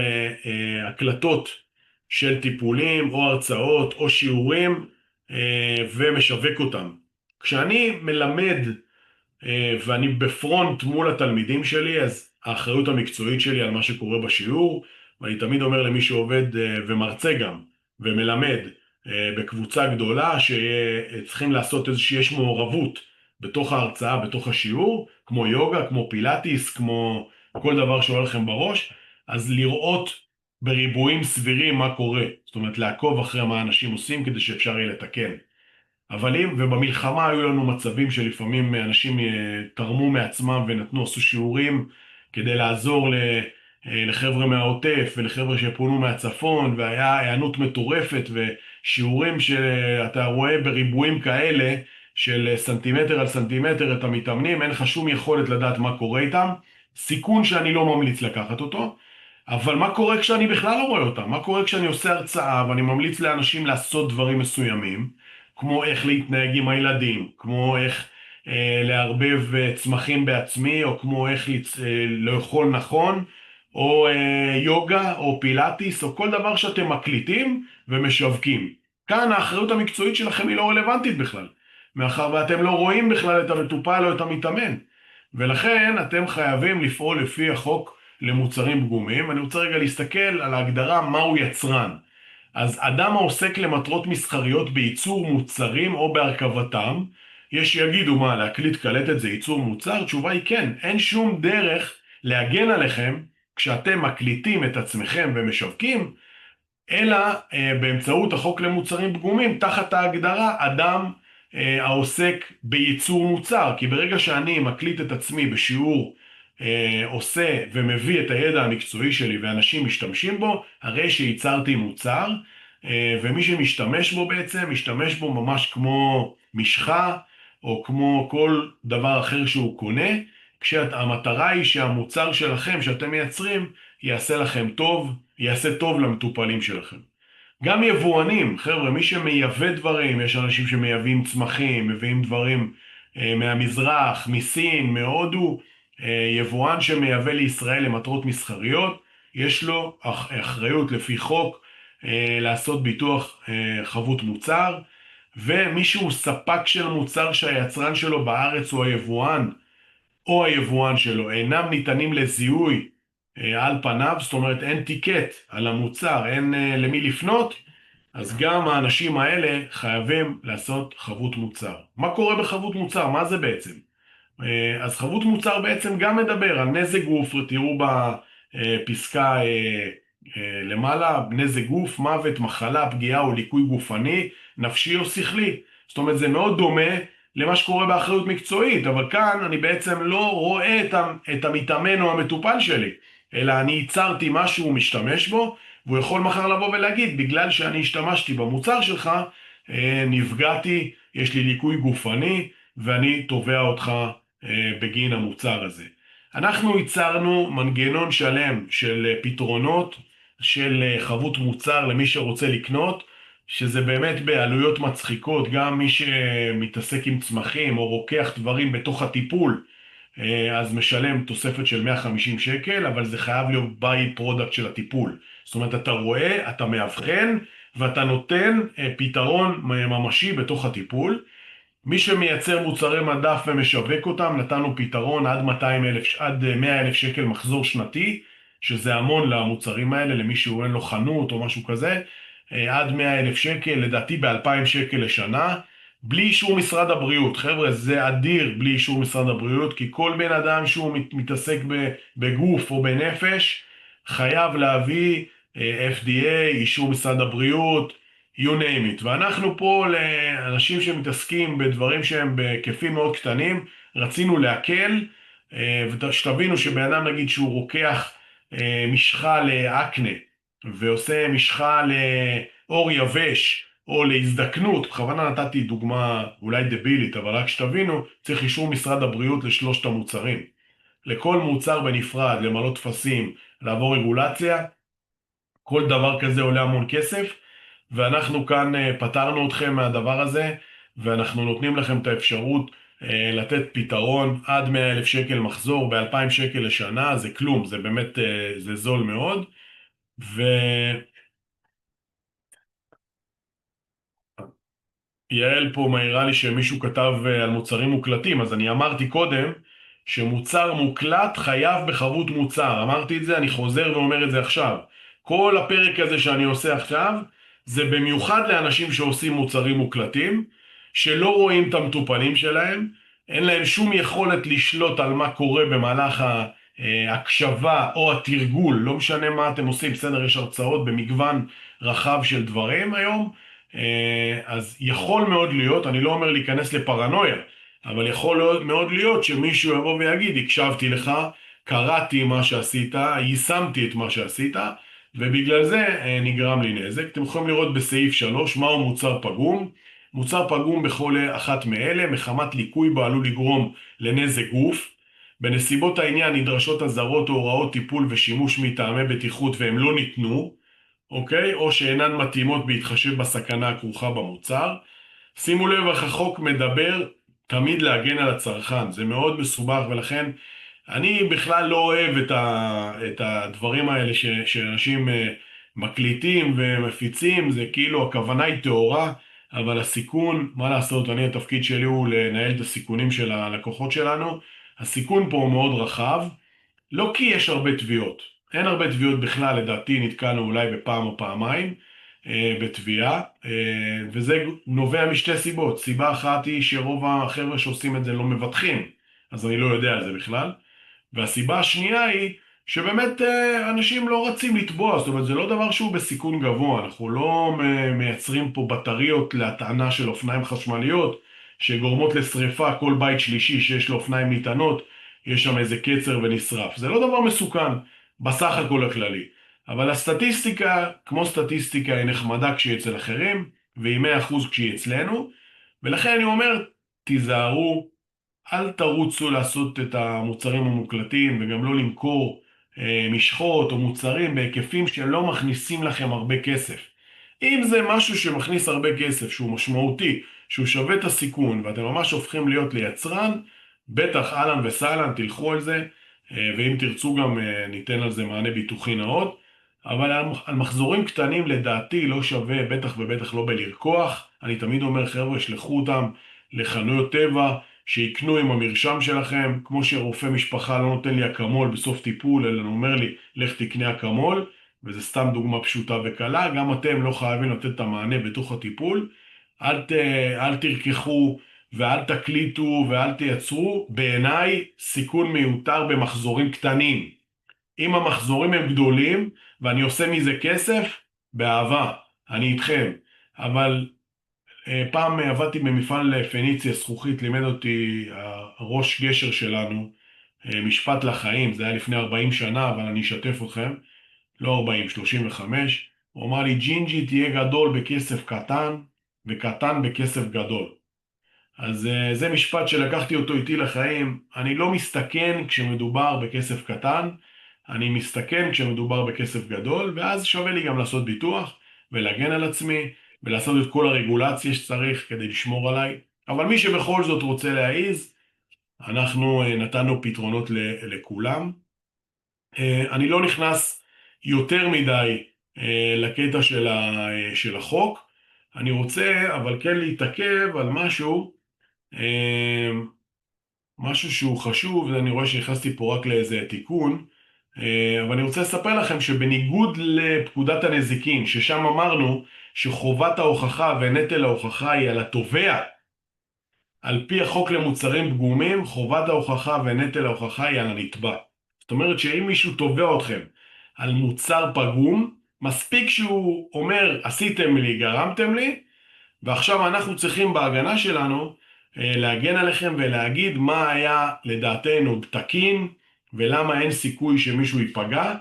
הקלטות של טיפולים או הרצאות או שיעורים ומשווק אותם. כשאני מלמד ואני בפרונט מול התלמידים שלי, אז האחריות המקצועית שלי על מה שקורה בשיעור, ואני תמיד אומר למי שעובד ומרצה גם ומלמד בקבוצה גדולה שצריכים לעשות יש מעורבות בתוך ההרצאה, בתוך השיעור, כמו יוגה, כמו פילאטיס, כמו כל דבר שעולה לכם בראש, אז לראות בריבועים סבירים מה קורה, זאת אומרת לעקוב אחרי מה אנשים עושים כדי שאפשר יהיה לתקן. אבל אם, ובמלחמה היו לנו מצבים שלפעמים אנשים תרמו מעצמם ונתנו, עשו שיעורים כדי לעזור לחבר'ה מהעוטף ולחבר'ה שפונו מהצפון, והיה הענות מטורפת ושיעורים שאתה רואה בריבועים כאלה של סנטימטר על סנטימטר את המתאמנים, אין לך שום יכולת לדעת מה קורה איתם, סיכון שאני לא ממליץ לקחת אותו. אבל מה קורה כשאני בכלל לא רואה אותם? מה קורה כשאני עושה הרצאה ואני ממליץ לאנשים לעשות דברים מסוימים, כמו איך להתנהג עם הילדים, כמו איך לערבב צמחים בעצמי, או כמו איך לאכול נכון, או יוגה, או פילאטיס, או כל דבר שאתם מקליטים ומשווקים. כאן האחריות המקצועית שלכם היא לא רלוונטית בכלל, מאחר ואתם לא רואים בכלל את המטופל או את המתאמן. ולכן אתם חייבים לפעול לפי החוק למוצרים פגומים. אני רוצה רגע להסתכל על ההגדרה מהו יצרן. אז אדם העוסק למטרות מסחריות בייצור מוצרים או בהרכבתם, יש שיגידו מה, להקליט קלטת זה ייצור מוצר? תשובה היא כן, אין שום דרך להגן עליכם כשאתם מקליטים את עצמכם ומשווקים, אלא באמצעות החוק למוצרים פגומים, תחת ההגדרה אדם העוסק בייצור מוצר. כי ברגע שאני מקליט את עצמי בשיעור, עושה ומביא את הידע המקצועי שלי ואנשים משתמשים בו, הרי שייצרתי מוצר, ומי שמשתמש בו בעצם, משתמש בו ממש כמו משחה, או כמו כל דבר אחר שהוא קונה, כשהמטרה היא שהמוצר שלכם שאתם מייצרים יעשה לכם טוב, יעשה טוב למטופלים שלכם. גם יבואנים, חבר'ה, מי שמייבא דברים, יש אנשים שמייבאים צמחים, מביאים דברים מהמזרח, מסין, מהודו, יבואן שמייבא לישראל למטרות מסחריות, יש לו אחריות לפי חוק לעשות ביטוח חבות מוצר, ומי שהוא ספק של מוצר שהיצרן שלו בארץ הוא היבואן, או היבואן שלו, אינם ניתנים לזיהוי על פניו, זאת אומרת אין טיקט על המוצר, אין למי לפנות, אז גם האנשים האלה חייבים לעשות חבות מוצר. מה קורה בחבות מוצר? מה זה בעצם? אז חבות מוצר בעצם גם מדבר על נזק גוף, תראו בפסקה למעלה, נזק גוף, מוות, מחלה, פגיעה או ליקוי גופני, נפשי או שכלי. זאת אומרת, זה מאוד דומה למה שקורה באחריות מקצועית, אבל כאן אני בעצם לא רואה את המתאמן או המטופל שלי, אלא אני ייצרתי משהו הוא משתמש בו, והוא יכול מחר לבוא ולהגיד, בגלל שאני השתמשתי במוצר שלך, נפגעתי, יש לי ליקוי גופני, ואני תובע אותך בגין המוצר הזה. אנחנו ייצרנו מנגנון שלם של פתרונות של חבות מוצר למי שרוצה לקנות, שזה באמת בעלויות מצחיקות, גם מי שמתעסק עם צמחים או רוקח דברים בתוך הטיפול, אז משלם תוספת של 150 שקל, אבל זה חייב להיות ביי פרודקט של הטיפול. זאת אומרת, אתה רואה, אתה מאבחן, ואתה נותן פתרון ממשי בתוך הטיפול. מי שמייצר מוצרי מדף ומשווק אותם, נתנו פתרון עד 200,000, עד 100,000 שקל מחזור שנתי, שזה המון למוצרים האלה, למי שהוא אין לו חנות או משהו כזה, עד 100,000 שקל, לדעתי ב-2,000 שקל לשנה, בלי אישור משרד הבריאות. חבר'ה, זה אדיר בלי אישור משרד הבריאות, כי כל בן אדם שהוא מתעסק בגוף או בנפש, חייב להביא FDA, אישור משרד הבריאות, you name it. ואנחנו פה לאנשים שמתעסקים בדברים שהם בהיקפים מאוד קטנים, רצינו להקל, ושתבינו שבן אדם נגיד שהוא רוקח משחה לאקנה, ועושה משחה לאור יבש, או להזדקנות, בכוונה נתתי דוגמה אולי דבילית, אבל רק שתבינו, צריך אישור משרד הבריאות לשלושת המוצרים. לכל מוצר בנפרד, למלא טפסים, לעבור רגולציה, כל דבר כזה עולה המון כסף, ואנחנו כאן פתרנו אתכם מהדבר הזה, ואנחנו נותנים לכם את האפשרות לתת פתרון עד 100,000 שקל מחזור, ב-2,000 שקל לשנה, זה כלום, זה באמת, זה זול מאוד. ויעל פה מעירה לי שמישהו כתב על מוצרים מוקלטים, אז אני אמרתי קודם שמוצר מוקלט חייב בחבות מוצר, אמרתי את זה, אני חוזר ואומר את זה עכשיו. כל הפרק הזה שאני עושה עכשיו, זה במיוחד לאנשים שעושים מוצרים מוקלטים, שלא רואים את המטופלים שלהם, אין להם שום יכולת לשלוט על מה קורה במהלך ההקשבה או התרגול, לא משנה מה אתם עושים, בסדר, יש הרצאות במגוון רחב של דברים היום, אז יכול מאוד להיות, אני לא אומר להיכנס לפרנויה, אבל יכול מאוד להיות שמישהו יבוא ויגיד, הקשבתי לך, קראתי מה שעשית, יישמתי את מה שעשית, ובגלל זה נגרם לי נזק. אתם יכולים לראות בסעיף 3 מהו מוצר פגום. מוצר פגום בכל אחת מאלה, מחמת ליקוי בו עלול לגרום לנזק גוף. בנסיבות העניין נדרשות אזהרות או הוראות טיפול ושימוש מטעמי בטיחות והם לא ניתנו, אוקיי? או שאינן מתאימות בהתחשב בסכנה הכרוכה במוצר. שימו לב איך החוק מדבר תמיד להגן על הצרכן, זה מאוד מסובך, ולכן אני בכלל לא אוהב את הדברים האלה שאנשים מקליטים ומפיצים, זה כאילו הכוונה היא טהורה, אבל הסיכון, מה לעשות, התפקיד שלי הוא לנהל את הסיכונים של הלקוחות שלנו, הסיכון פה הוא מאוד רחב, לא כי יש הרבה תביעות, אין הרבה תביעות בכלל, לדעתי נתקענו אולי בפעם או פעמיים בתביעה, וזה נובע משתי סיבות. סיבה אחת היא שרוב החבר'ה שעושים את זה לא מבטחים, אז אני לא יודע על זה בכלל. והסיבה השנייה היא שבאמת אנשים לא רצים לתבוע, זאת אומרת זה לא דבר שהוא בסיכון גבוה, אנחנו לא מייצרים פה בטריות להטענה של אופניים חשמליות שגורמות לשריפה, כל בית שלישי שיש לו אופניים נטענות, יש שם איזה קצר ונשרף. זה לא דבר מסוכן בסך הכל הכללי. אבל הסטטיסטיקה, כמו סטטיסטיקה, היא נחמדה כשהיא אצל אחרים, והיא 100% כשהיא אצלנו, ולכן אני אומר, תיזהרו, אל תרוצו לעשות את המוצרים המוקלטים, וגם לא למכור משחות או מוצרים בהיקפים שלא מכניסים לכם הרבה כסף. אם זה משהו שמכניס הרבה כסף, שהוא משמעותי, שהוא שווה את הסיכון, ואתם ממש הופכים להיות ליצרן, בטח אהלן וסהלן, תלכו על זה, ואם תרצו גם ניתן על זה מענה ביטוחי נאות, אבל על מחזורים קטנים לדעתי לא שווה, בטח ובטח לא בלרקוח. אני תמיד אומר, חבר'ה, שלחו אותם לחנויות טבע, שיקנו עם המרשם שלכם, כמו שרופא משפחה לא נותן לי אקמול בסוף טיפול, אלא הוא אומר לי, לך תקנה אקמול, וזה סתם דוגמה פשוטה וקלה, גם אתם לא חייבים לתת את המענה בתוך הטיפול, אל תרקחו ואל תקליטו ואל תייצרו, בעיניי סיכון מיותר במחזורים קטנים. אם המחזורים הם גדולים ואני עושה מזה כסף, באהבה, אני איתכם. אבל פעם עבדתי במפעל פניציה זכוכית, לימד אותי הראש גשר שלנו, משפט לחיים, זה היה לפני 40 שנה, אבל אני אשתף אתכם, לא 40, 35, הוא אמר לי, ג'ינג'י תהיה גדול בכסף קטן, וקטן בכסף גדול. אז זה משפט שלקחתי אותו איתי לחיים, אני לא מסתכן כשמדובר בכסף קטן, אני מסתכן כשמדובר בכסף גדול, ואז שווה לי גם לעשות ביטוח, ולהגן על עצמי, ולעשות את כל הרגולציה שצריך כדי לשמור עליי. אבל מי שבכל זאת רוצה להעיז, אנחנו נתנו פתרונות לכולם. אני לא נכנס יותר מדי לקטע של החוק. אני רוצה אבל כן להתעכב על משהו שהוא חשוב, ואני רואה שנכנסתי פה רק לאיזה תיקון, אבל אני רוצה לספר לכם שבניגוד לפקודת הנזיקין, ששם אמרנו שחובת ההוכחה ונטל ההוכחה היא על התובע, על פי החוק למוצרים פגומים, חובת ההוכחה ונטל ההוכחה היא על הנתבע. זאת אומרת שאם מישהו תובע אתכם על מוצר פגום, מספיק שהוא אומר עשיתם לי, גרמתם לי, ועכשיו אנחנו צריכים בהגנה שלנו להגן עליכם ולהגיד מה היה לדעתנו תקין ולמה אין סיכוי שמישהו ייפגע.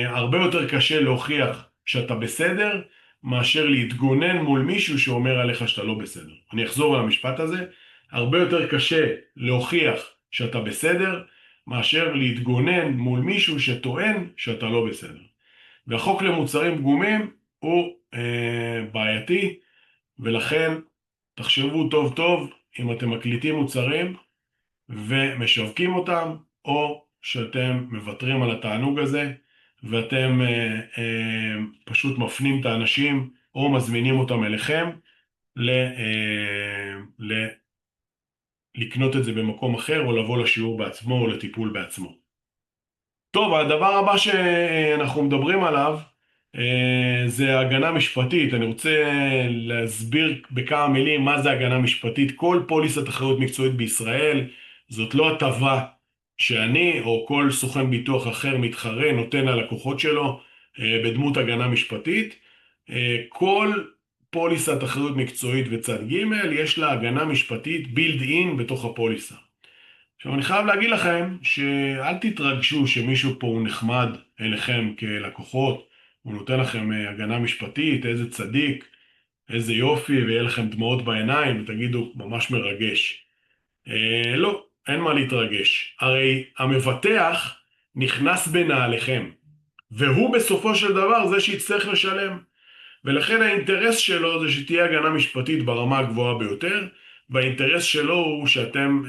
הרבה יותר קשה להוכיח שאתה בסדר מאשר להתגונן מול מישהו שאומר עליך שאתה לא בסדר. אני אחזור על המשפט הזה. הרבה יותר קשה להוכיח שאתה בסדר מאשר להתגונן מול מישהו שטוען שאתה לא בסדר. והחוק למוצרים פגומים הוא בעייתי, ולכן תחשבו טוב טוב אם אתם מקליטים מוצרים ומשווקים אותם, או שאתם מוותרים על התענוג הזה ואתם פשוט מפנים את האנשים או מזמינים אותם אליכם לקנות את זה במקום אחר, או לבוא לשיעור בעצמו או לטיפול בעצמו. טוב, הדבר הבא שאנחנו מדברים עליו זה הגנה משפטית. אני רוצה להסביר בכמה מילים מה זה הגנה משפטית. כל פוליסת אחריות מקצועית בישראל זאת לא הטבה שאני או כל סוכן ביטוח אחר מתחרה נותן ללקוחות שלו בדמות הגנה משפטית. כל פוליסת אחריות מקצועית וצד ג' יש לה הגנה משפטית בילד אין בתוך הפוליסה. עכשיו אני חייב להגיד לכם שאל תתרגשו שמישהו פה הוא נחמד אליכם כלקוחות, הוא נותן לכם הגנה משפטית, איזה צדיק, איזה יופי, ויהיה לכם דמעות בעיניים ותגידו ממש מרגש. לא, אין מה להתרגש. הרי המבטח נכנס בנעליכם, והוא בסופו של דבר זה שיצטרך לשלם. ולכן האינטרס שלו זה שתהיה הגנה משפטית ברמה הגבוהה ביותר, והאינטרס שלו הוא שאתם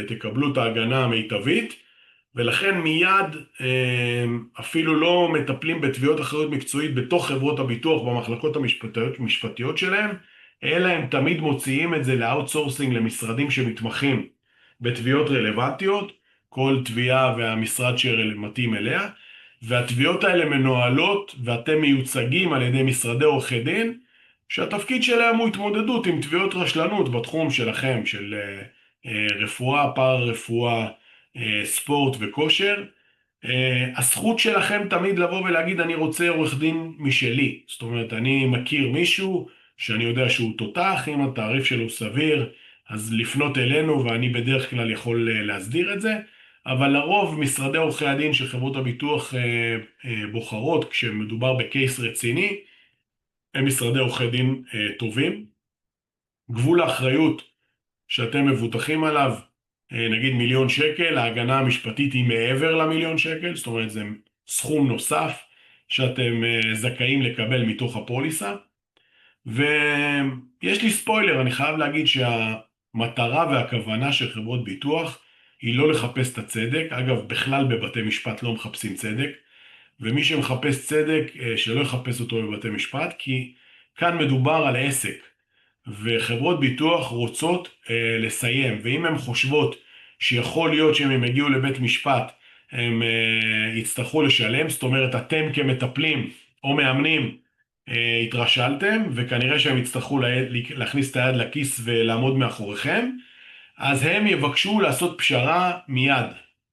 תקבלו את ההגנה המיטבית, ולכן מיד אפילו לא מטפלים בתביעות אחריות מקצועית בתוך חברות הביטוח במחלקות המשפטיות שלהם, אלא הם תמיד מוציאים את זה לאוטסורסינג למשרדים שמתמחים בתביעות רלוונטיות, כל תביעה והמשרד שמתאים אליה, והתביעות האלה מנוהלות ואתם מיוצגים על ידי משרדי עורכי דין, שהתפקיד שלהם הוא התמודדות עם תביעות רשלנות בתחום שלכם, של רפואה, פארה-רפואה, ספורט וכושר. הזכות שלכם תמיד לבוא ולהגיד אני רוצה עורך דין משלי. זאת אומרת, אני מכיר מישהו שאני יודע שהוא תותח, אם התעריף שלו סביר, אז לפנות אלינו ואני בדרך כלל יכול להסדיר את זה. אבל לרוב משרדי עורכי הדין של חברות הביטוח בוחרות, כשמדובר בקייס רציני, הם משרדי עורכי דין טובים. גבול האחריות שאתם מבוטחים עליו, נגיד 1,000,000 שקל, ההגנה המשפטית היא מעבר ל1,000,000 שקל, זאת אומרת זה סכום נוסף שאתם זכאים לקבל מתוך הפוליסה. ויש לי ספוילר, אני חייב להגיד שהמטרה והכוונה של חברות ביטוח היא לא לחפש את הצדק. אגב, בכלל בבתי משפט לא מחפשים צדק, ומי שמחפש צדק שלא יחפש אותו בבתי משפט, כי כאן מדובר על עסק. וחברות ביטוח רוצות לסיים, ואם הן חושבות שיכול להיות שאם הם יגיעו לבית משפט הם יצטרכו לשלם, זאת אומרת אתם כמטפלים או מאמנים התרשלתם, וכנראה שהם יצטרכו להכניס את היד לכיס ולעמוד מאחוריכם, אז הם יבקשו לעשות פשרה מיד,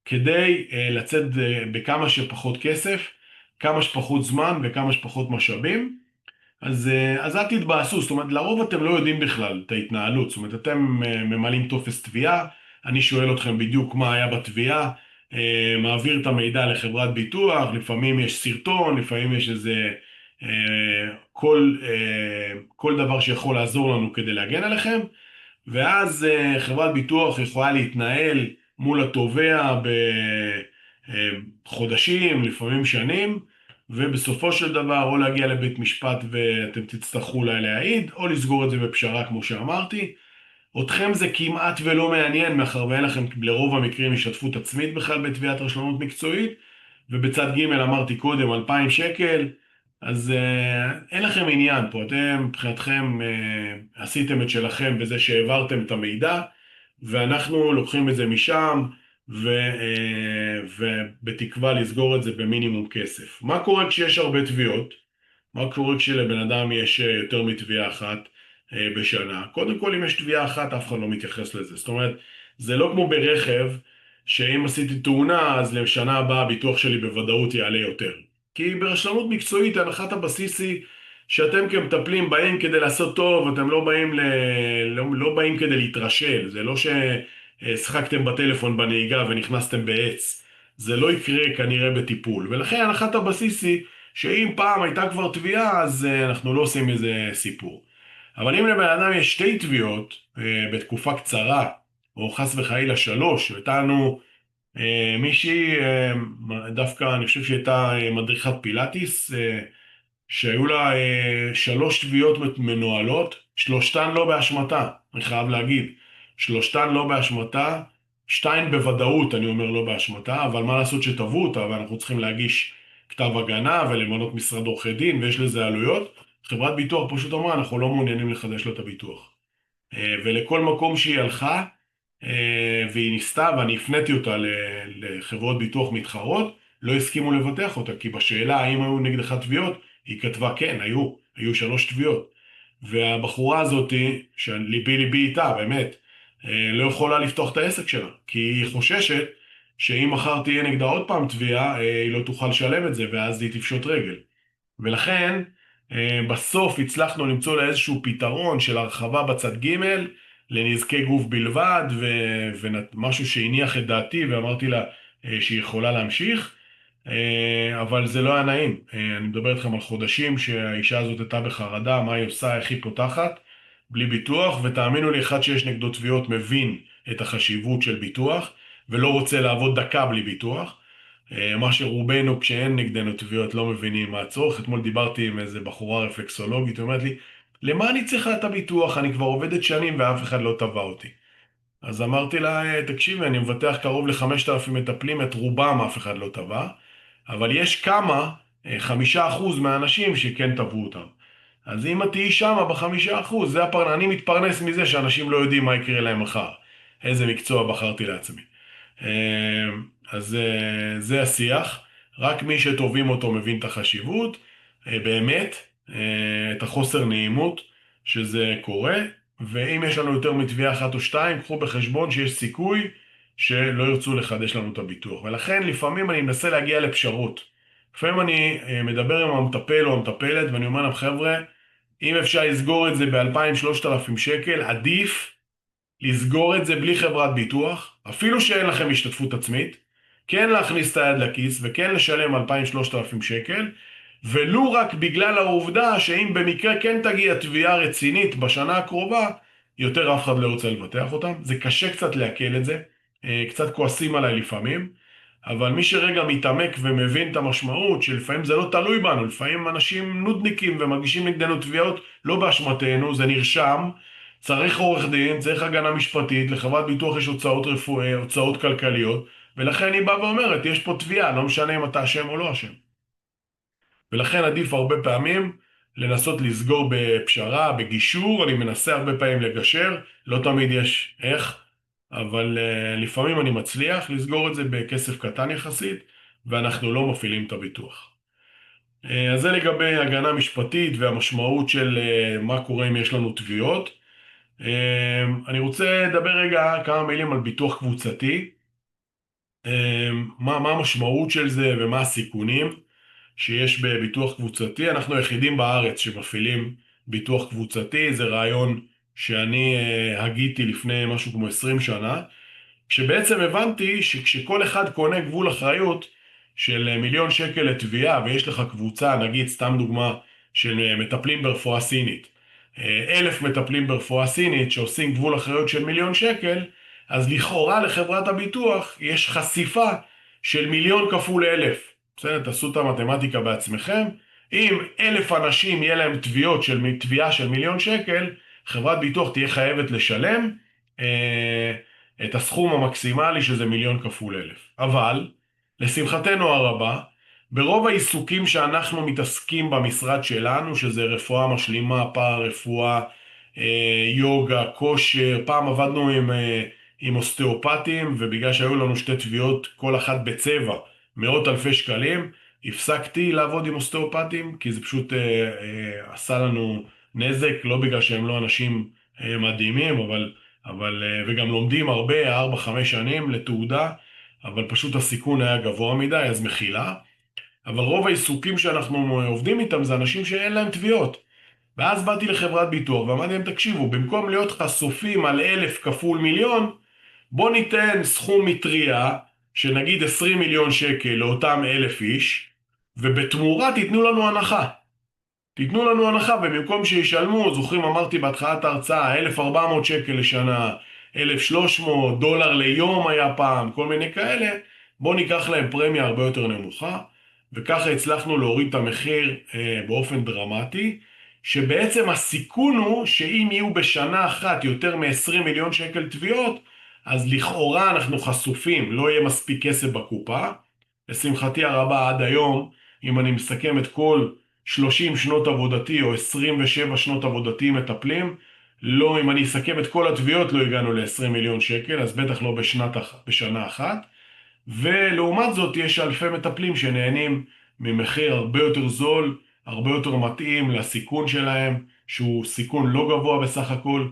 כדי לצאת בכמה שפחות כסף, כמה שפחות זמן וכמה שפחות משאבים. אז אל תתבאסו, זאת אומרת, לרוב אתם לא יודעים בכלל את ההתנהלות, זאת אומרת, אתם ממלאים טופס תביעה, אני שואל אתכם בדיוק מה היה בתביעה, מעביר את המידע לחברת ביטוח, לפעמים יש סרטון, לפעמים יש איזה, כל דבר שיכול לעזור לנו כדי להגן עליכם, ואז חברת ביטוח יכולה להתנהל מול התובע בחודשים, לפעמים שנים, ובסופו של דבר או להגיע לבית משפט ואתם תצטרכו להעיד, או לסגור את זה בפשרה כמו שאמרתי. אתכם זה כמעט ולא מעניין, מאחר ואין לכם לרוב המקרים השתתפות עצמית בכלל בתביעת רשלנות מקצועית, ובצד ג' אמרתי קודם 2,000 שקל, אז אין לכם עניין פה, אתם מבחינתכם עשיתם את שלכם בזה שהעברתם את המידע, ואנחנו לוקחים את זה משם, ובתקווה לסגור את זה במינימום כסף. מה קורה כשיש הרבה תביעות? מה קורה כשלבן אדם יש יותר מתביעה אחת בשנה? קודם כל, אם יש תביעה אחת, אף אחד לא מתייחס לזה. זאת אומרת, זה לא כמו ברכב, שאם עשיתי תאונה, אז לשנה הבאה הביטוח שלי בוודאות יעלה יותר. כי ברשלנות מקצועית, הנחת הבסיס היא שאתם כמטפלים באים כדי לעשות טוב, אתם לא באים כדי להתרשל. זה לא ששחקתם בטלפון בנהיגה ונכנסתם בעץ. זה לא יקרה כנראה בטיפול. ולכן הנחת הבסיס היא שאם פעם הייתה כבר תביעה, אז אנחנו לא עושים איזה סיפור. אבל אם לבן אדם יש שתי תביעות בתקופה קצרה, או חס וחלילה שלוש, הייתה לנו מישהי, דווקא אני חושב שהייתה מדריכת פילאטיס, שהיו לה שלוש תביעות מנוהלות, שלושתן לא באשמתה, אני חייב להגיד. שלושתן לא באשמתה, שתיים בוודאות, אני אומר לא באשמתה, אבל מה לעשות שתבעו אותה, ואנחנו צריכים להגיש כתב הגנה ולמנות משרד עורכי דין, ויש לזה עלויות. חברת ביטוח פשוט אמרה, אנחנו לא מעוניינים לחדש לה את הביטוח. ולכל מקום שהיא הלכה, והיא ניסתה, ואני הפניתי אותה לחברות ביטוח מתחרות, לא הסכימו לבטח אותה, כי בשאלה האם היו נגדך תביעות, היא כתבה כן, היו שלוש תביעות. והבחורה הזאת, ליבי איתה, באמת, לא יכולה לפתוח את העסק שלה, כי היא חוששת שאם מחר תהיה נגדה עוד פעם תביעה, היא לא תוכל לשלם את זה, ואז היא תפשוט רגל. ולכן, בסוף הצלחנו למצוא לה איזשהו פתרון של הרחבה בצד ג' לנזקי גוף בלבד, ומשהו שהניח את דעתי, ואמרתי לה שהיא יכולה להמשיך. אבל זה לא היה נעים. אני מדבר איתכם על חודשים שהאישה הזאת הייתה בחרדה, מה היא עושה, איך היא פותחת, בלי ביטוח, ותאמינו לי, אחד שיש נגדו תביעות מבין את החשיבות של ביטוח, ולא רוצה לעבוד דקה בלי ביטוח. מה שרובנו כשאין נגדנו תביעות לא מבינים מה הצורך. אתמול דיברתי עם איזה בחורה רפלקסולוגית, היא אומרת לי, למה אני צריכה את הביטוח? אני כבר עובדת שנים ואף אחד לא תבע אותי. אז אמרתי לה, תקשיבי, אני מבטח קרוב ל5,000 מטפלים, את רובם אף אחד לא תבע, אבל יש כמה, 5% מהאנשים שכן תבעו אותם. אז אם את תהיי שמה ב5%, אני מתפרנס מזה שאנשים לא יודעים מה יקרה להם מחר. איזה מקצוע בחרתי לעצמי. אז זה השיח. רק מי שטובים אותו מבין את החשיבות, באמת, את החוסר נעימות שזה קורה, ואם יש לנו יותר מתביעה אחת או שתיים, קחו בחשבון שיש סיכוי שלא ירצו לחדש לנו את הביטוח. ולכן לפעמים אני מנסה להגיע לפשרות. לפעמים אני מדבר עם המטפל או המטפלת ואני אומר להם, חבר'ה, אם אפשר לסגור את זה ב2,000-3,000 שקל, עדיף לסגור את זה בלי חברת ביטוח, אפילו שאין לכם השתתפות עצמית, כן להכניס את היד לכיס וכן לשלם 2,000-3,000 שקל, ולו רק בגלל העובדה שאם במקרה כן תגיע תביעה רצינית בשנה הקרובה, יותר אף אחד לא רוצה לבטח אותם. זה קשה קצת לעכל את זה, קצת כועסים עליי לפעמים, אבל מי שרגע מתעמק ומבין את המשמעות, שלפעמים זה לא תלוי בנו, לפעמים אנשים נודניקים ומגישים נגדנו תביעות לא באשמתנו, זה נרשם, צריך עורך דין, צריך הגנה משפטית, לחברת ביטוח יש הוצאות רפואיות, הוצאות כלכליות, ולכן היא באה ואומרת, יש פה תביעה, לא משנה אם אתה אשם או לא אשם. ולכן עדיף הרבה פעמים לנסות לסגור בפשרה, בגישור. אני מנסה הרבה פעמים לגשר, לא תמיד יש איך, אבל לפעמים אני מצליח לסגור את זה בכסף קטן יחסית, ואנחנו לא מפעילים את הביטוח. אז זה לגבי הגנה משפטית והמשמעות של מה קורה אם יש לנו תביעות. אני רוצה לדבר רגע כמה מילים על ביטוח קבוצתי, מה המשמעות של זה ומה הסיכונים שיש בביטוח קבוצתי. אנחנו היחידים בארץ שמפעילים ביטוח קבוצתי, זה רעיון שאני הגיתי לפני משהו כמו 20 שנה, כשבעצם הבנתי שכשכל אחד קונה גבול אחריות של 1,000,000 שקל לתביעה, ויש לך קבוצה, נגיד סתם דוגמה, של מטפלים ברפואה סינית, 1,000 מטפלים ברפואה סינית שעושים גבול אחריות של 1,000,000 שקל, אז לכאורה לחברת הביטוח יש חשיפה של 1,000,000 כפול 1,000. בסדר, תעשו את המתמטיקה בעצמכם. אם 1,000 אנשים יהיה להם תביעה של 1,000,000 שקל, חברת ביטוח תהיה חייבת לשלם את הסכום המקסימלי שזה 1,000,000 כפול 1,000. אבל, לשמחתנו הרבה, ברוב העיסוקים שאנחנו מתעסקים במשרד שלנו, שזה רפואה משלימה, פארה-רפואה, יוגה, כושר, פעם עבדנו עם אוסטאופטים, ובגלל שהיו לנו שתי תביעות, כל אחת בצבע, מאות אלפי שקלים, הפסקתי לעבוד עם אוסטאופטים, כי זה פשוט עשה לנו נזק, לא בגלל שהם לא אנשים מדהימים, וגם לומדים הרבה, 4-5 שנים לתעודה, אבל פשוט הסיכון היה גבוה מדי, אז מחילה. אבל רוב העיסוקים שאנחנו עובדים איתם זה אנשים שאין להם תביעות. ואז באתי לחברת ביטוח ואמרתי להם, תקשיבו, במקום להיות חשופים על 1,000 כפול מיליון, בוא ניתן סכום מטריה, שנגיד 20 מיליון שקל לאותם 1,000 איש, ובתמורה תיתנו לנו הנחה. תיתנו לנו הנחה, ובמקום שישלמו, זוכרים, אמרתי בהתחלת ההרצאה, 1,400 שקל לשנה, 1,300 דולר ליום היה פעם, כל מיני כאלה, בואו ניקח להם פרמיה הרבה יותר נמוכה, וככה הצלחנו להוריד את המחיר באופן דרמטי, שבעצם הסיכון הוא שאם יהיו בשנה אחת יותר מ-20 מיליון שקל תביעות, אז לכאורה אנחנו חשופים, לא יהיה מספיק כסף בקופה. לשמחתי הרבה עד היום, אם אני מסכם את כל 30 שנות עבודתי או 27 שנות עבודתי מטפלים, לא, אם אני אסכם את כל התביעות לא הגענו ל-20 מיליון שקל, אז בטח לא בשנה אחת. ולעומת זאת יש אלפי מטפלים שנהנים ממחיר הרבה יותר זול, הרבה יותר מתאים לסיכון שלהם, שהוא סיכון לא גבוה בסך הכל,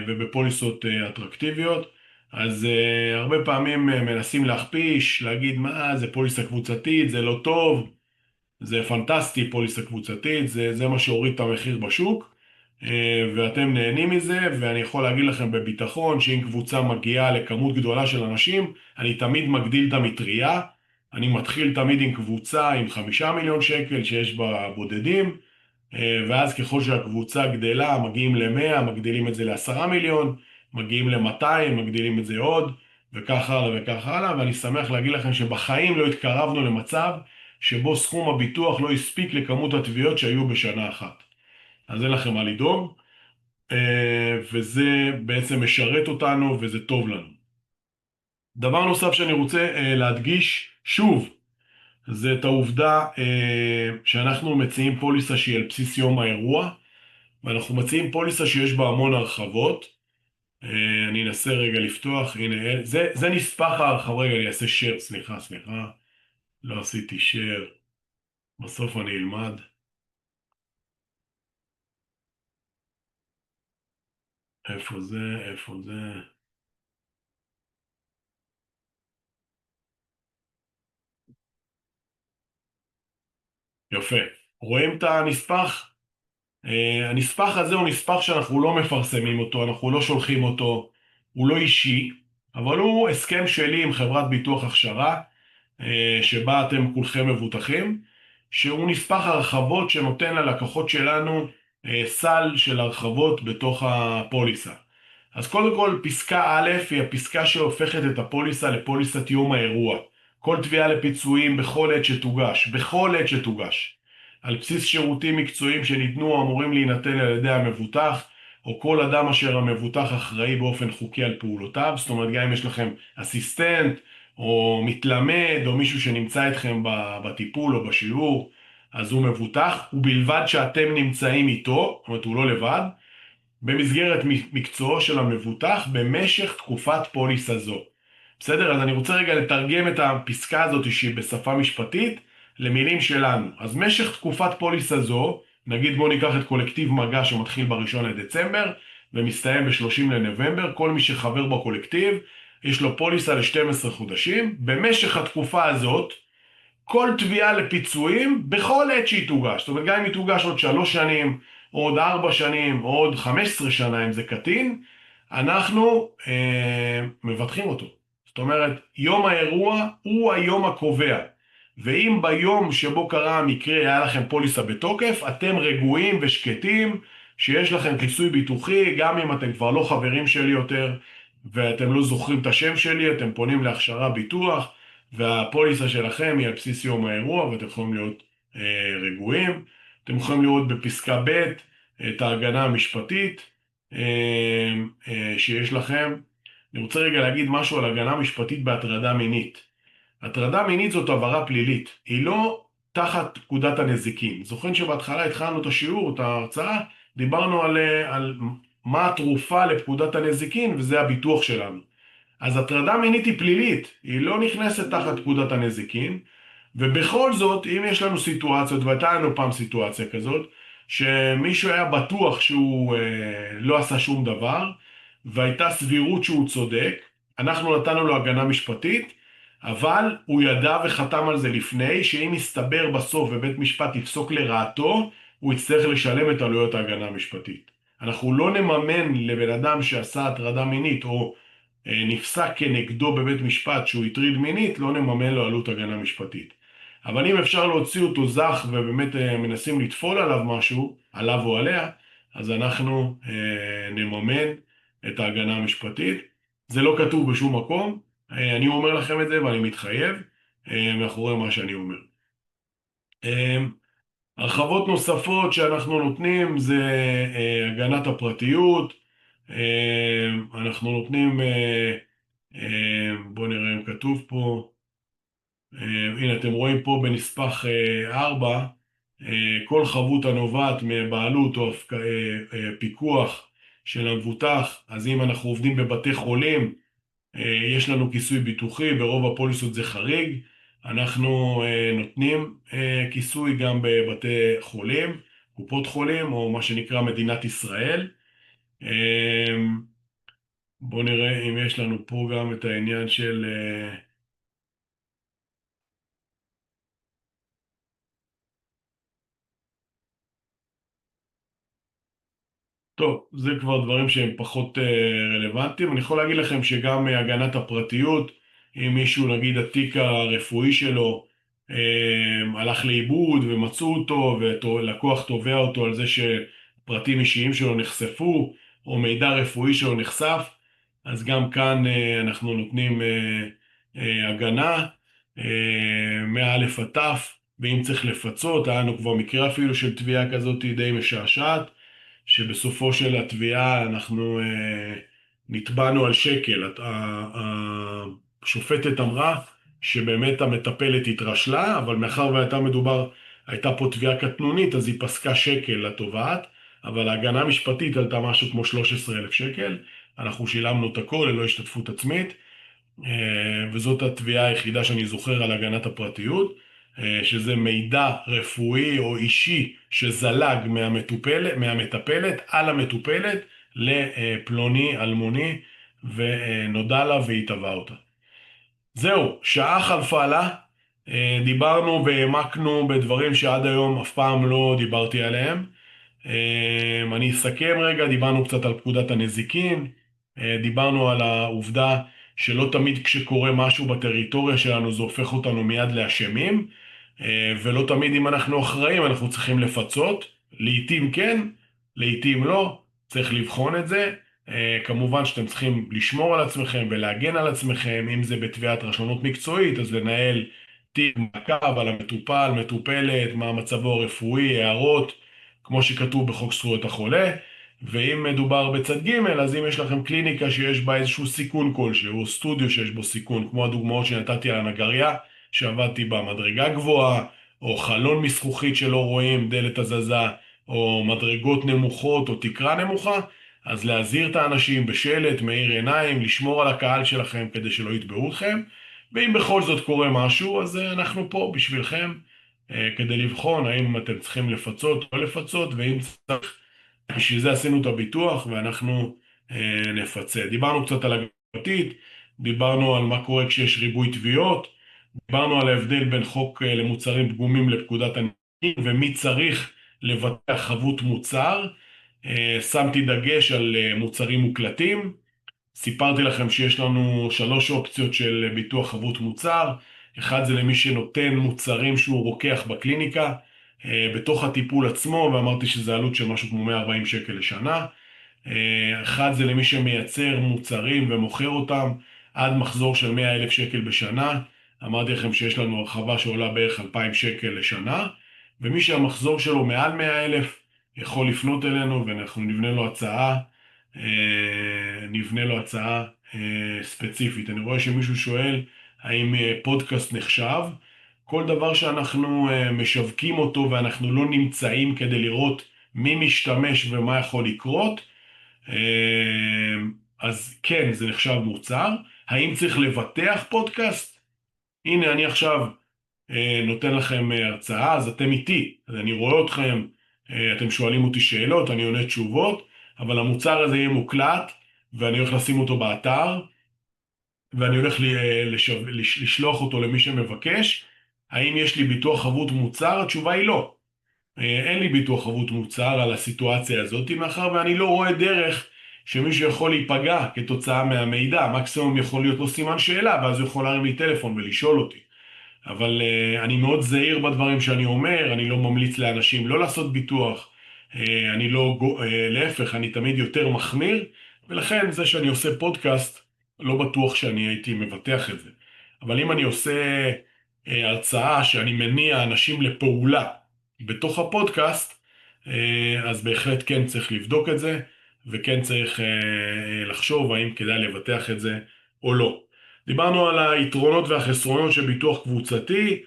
ובפוליסות אטרקטיביות. אז הרבה פעמים מנסים להכפיש, להגיד מה, זה פוליסה קבוצתית, זה לא טוב. זה פנטסטי, פוליסה קבוצתית, זה מה שהוריד את המחיר בשוק, ואתם נהנים מזה, ואני יכול להגיד לכם בביטחון שאם קבוצה מגיעה לכמות גדולה של אנשים, אני תמיד מגדיל את המטריה, אני מתחיל תמיד עם קבוצה עם 5 מיליון שקל שיש בה בודדים, ואז ככל שהקבוצה גדלה, מגיעים ל-100, מגדילים את זה ל10 מיליון, מגיעים ל-200, מגדילים את זה עוד, וכך הלאה וכך הלאה, ואני שמח להגיד לכם שבחיים לא התקרבנו למצב שבו סכום הביטוח לא הספיק לכמות התביעות שהיו בשנה אחת. אז אין לכם מה לדאוג, וזה בעצם משרת אותנו וזה טוב לנו. דבר נוסף שאני רוצה להדגיש שוב, זה את העובדה שאנחנו מציעים פוליסה שהיא על בסיס יום האירוע, ואנחנו מציעים פוליסה שיש בה המון הרחבות. אני אנסה רגע לפתוח, הנה, זה נספח ההרחבה, רגע, אני אעשה share, סליחה, לא עשיתי share, בסוף אני אלמד. איפה זה, איפה זה? יפה. רואים את הנספח? הנספח הזה הוא נספח שאנחנו לא מפרסמים אותו, אנחנו לא שולחים אותו, הוא לא אישי, אבל הוא הסכם שלי עם חברת ביטוח הכשרה, שבה אתם כולכם מבוטחים, שהוא נספח הרחבות שנותן ללקוחות שלנו סל של הרחבות בתוך הפוליסה. אז קודם כל, פסקה א' היא הפסקה שהופכת את הפוליסה לפוליסת יום האירוע. כל תביעה לפיצויים בכל עת שתוגש, על בסיס שירותים מקצועיים שניתנו או אמורים להינתן על ידי המבוטח, או כל אדם אשר המבוטח אחראי באופן חוקי על פעולותיו, זאת אומרת גם אם יש לכם אסיסטנט, או מתלמד, או מישהו שנמצא איתכם בטיפול או בשיעור, אז הוא מבוטח, ובלבד שאתם נמצאים איתו, זאת אומרת הוא לא לבד, במסגרת מקצועו של המבוטח במשך תקופת פוליסה זו. בסדר? אז אני רוצה רגע לתרגם את הפסקה הזאת שהיא בשפה משפטית למילים שלנו. אז משך תקופת פוליסה זו, נגיד בוא ניקח את קולקטיב מגע שמתחיל ב1 לדצמבר ומסתיים ב30 לנובמבר, כל מי שחבר בקולקטיב יש לו פוליסה ל12 חודשים. במשך התקופה הזאת, כל תביעה לפיצויים בכל עת שהיא תוגש, זאת אומרת גם אם היא תוגש עוד 3 שנים, או עוד 4 שנים, או עוד 15 שנה אם זה קטין, אנחנו מבטחים אותו. זאת אומרת, יום האירוע הוא היום הקובע, ואם ביום שבו קרה המקרה היה לכם פוליסה בתוקף, אתם רגועים ושקטים, שיש לכם כיסוי ביטוחי, גם אם אתם כבר לא חברים שלי יותר, ואתם לא זוכרים את השם שלי, אתם פונים להכשרה ביטוח, והפוליסה שלכם היא על בסיס יום האירוע, ואתם יכולים להיות רגועים. אתם יכולים לראות בפסקה ב' את ההגנה המשפטית שיש לכם. אני רוצה רגע להגיד משהו על הגנה משפטית בהטרדה מינית. הטרדה מינית זאת עבירה פלילית, היא לא תחת פקודת הנזיקין. זוכרים שבהתחלה התחלנו את השיעור, את ההרצאה, דיברנו על מה התרופה לפקודת הנזיקין, וזה הביטוח שלנו. אז הטרדה מינית היא פלילית, היא לא נכנסת תחת פקודת הנזיקין, ובכל זאת, אם יש לנו סיטואציות, והייתה לנו פעם סיטואציה כזאת, שמישהו היה בטוח שהוא לא עשה שום דבר, והייתה סבירות שהוא צודק, אנחנו נתנו לו הגנה משפטית, אבל הוא ידע וחתם על זה לפני, שאם יסתבר בסוף ובית משפט יפסוק לרעתו, הוא יצטרך לשלם את עלויות ההגנה המשפטית. אנחנו לא נממן לבן אדם שעשה הטרדה מינית, או נפסק כנגדו בבית משפט שהוא הטריד מינית, לא נממן לו עלות הגנה משפטית. אבל אם אפשר להוציא אותו זך ובאמת מנסים לטפול עליו משהו, עליו או עליה, אז אנחנו נממן את ההגנה המשפטית. זה לא כתוב בשום מקום, אני אומר לכם את זה ואני מתחייב מאחורי מה שאני אומר. הרחבות נוספות שאנחנו נותנים זה הגנת הפרטיות, אנחנו נותנים, בואו נראה אם כתוב פה, הנה אתם רואים פה בנספח 4, כל חבות הנובעת מבעלות או פיקוח של המבוטח. אז אם אנחנו עובדים בבתי חולים, יש לנו כיסוי ביטוחי, ברוב הפוליסות זה חריג, אנחנו נותנים כיסוי גם בבתי חולים, קופות חולים או מה שנקרא מדינת ישראל. בואו נראה אם יש לנו פה גם את העניין של טוב, זה כבר דברים שהם פחות רלוונטיים. אני יכול להגיד לכם שגם הגנת הפרטיות, אם מישהו, נגיד, התיק הרפואי שלו הלך לאיבוד ומצאו אותו, ולקוח תובע אותו על זה שפרטים אישיים שלו נחשפו, או מידע רפואי שלו נחשף, אז גם כאן אנחנו נותנים הגנה מא' עד ת', ואם צריך לפצות, היה לנו כבר מקרה אפילו של תביעה כזאת די משעשעת, שבסופו של התביעה אנחנו נתבענו על שקל. השופטת אמרה שבאמת המטפלת התרשלה, אבל מאחר הייתה פה תביעה קטנונית, אז היא פסקה שקל לתובעת, אבל ההגנה המשפטית עלתה משהו כמו 13,000 שקל, אנחנו שילמנו את הכל ללא השתתפות עצמית, וזאת התביעה היחידה שאני זוכר על הגנת הפרטיות, שזה מידע רפואי או אישי שזלג מהמטפלת על המטופלת לפלוני אלמוני, ונודע לה והיא תבעה אותה. זהו, שעה חלפה לה, דיברנו והעמקנו בדברים שעד היום אף פעם לא דיברתי עליהם. אני אסכם רגע, דיברנו קצת על פקודת הנזיקין, דיברנו על העובדה שלא תמיד כשקורה משהו בטריטוריה שלנו זה הופך אותנו מיד לאשמים, ולא תמיד אם אנחנו אחראים אנחנו צריכים לפצות, לעתים כן, לעתים לא, צריך לבחון את זה. כמובן שאתם צריכים לשמור על עצמכם ולהגן על עצמכם, אם זה בתביעת רשלנות מקצועית, אז לנהל תיק מעקב על המטופל, מטופלת, מה מצבו הרפואי, הערות, כמו שכתוב בחוק זכויות החולה. ואם מדובר בצד ג', אז אם יש לכם קליניקה שיש בה איזשהו סיכון כלשהו, או סטודיו שיש בו סיכון, כמו הדוגמאות שנתתי על הנגריה, שעבדתי בה, מדרגה גבוהה, או חלון מזכוכית שלא רואים, דלת הזזה, או מדרגות נמוכות, או תקרה נמוכה, אז להזהיר את האנשים בשלט, מאיר עיניים, לשמור על הקהל שלכם כדי שלא יתבעו אתכם, ואם בכל זאת קורה משהו, אז אנחנו פה בשבילכם, כדי לבחון האם אתם צריכים לפצות או לפצות, ואם צריך, בשביל זה עשינו את הביטוח, ואנחנו נפצה. דיברנו קצת על הגבתית, דיברנו על מה קורה כשיש ריבוי תביעות, דיברנו על ההבדל בין חוק למוצרים פגומים לפקודת הנזיקין, ומי צריך לבטח חבות מוצר. שמתי דגש על מוצרים מוקלטים. סיפרתי לכם שיש לנו 3 אופציות של ביטוח חבות מוצר. אחד זה למי שנותן מוצרים שהוא רוקח בקליניקה, בתוך הטיפול עצמו, ואמרתי שזה עלות של משהו כמו 140 שקל לשנה. אחד זה למי שמייצר מוצרים ומוכר אותם עד מחזור של 100,000 שקל בשנה. אמרתי לכם שיש לנו הרחבה שעולה בערך 2,000 שקל לשנה, ומי שהמחזור שלו מעל 100,000 יכול לפנות אלינו ואנחנו נבנה לו הצעה ספציפית. אני רואה שמישהו שואל האם פודקאסט נחשב. כל דבר שאנחנו משווקים אותו ואנחנו לא נמצאים כדי לראות מי משתמש ומה יכול לקרות, אז כן, זה נחשב מוצר. האם צריך לבטח פודקאסט? הנה, אני עכשיו נותן לכם הרצאה, אז אתם איתי, אז אני רואה אתכם, אתם שואלים אותי שאלות, אני עונה תשובות, אבל המוצר הזה יהיה מוקלט, ואני הולך לשים אותו באתר, ואני הולך לשלוח אותו למי שמבקש. האם יש לי ביטוח חבות מוצר? התשובה היא לא. אין לי ביטוח חבות מוצר על הסיטואציה הזאת, מאחר ואני לא רואה דרך שמישהו יכול להיפגע כתוצאה מהמידע. מקסימום יכול להיות לו סימן שאלה, ואז הוא יכול להרים לי טלפון ולשאול אותי. אבל אני מאוד זהיר בדברים שאני אומר, אני לא ממליץ לאנשים לא לעשות ביטוח, אני לא, להפך, אני תמיד יותר מחמיר, ולכן זה שאני עושה פודקאסט, לא בטוח שאני הייתי מבטח את זה. אבל אם אני עושה הרצאה שאני מניע אנשים לפעולה בתוך הפודקאסט, אז בהחלט כן צריך לבדוק את זה, וכן צריך לחשוב האם כדאי לבטח את זה או לא. דיברנו על היתרונות והחסרונות של ביטוח קבוצתי,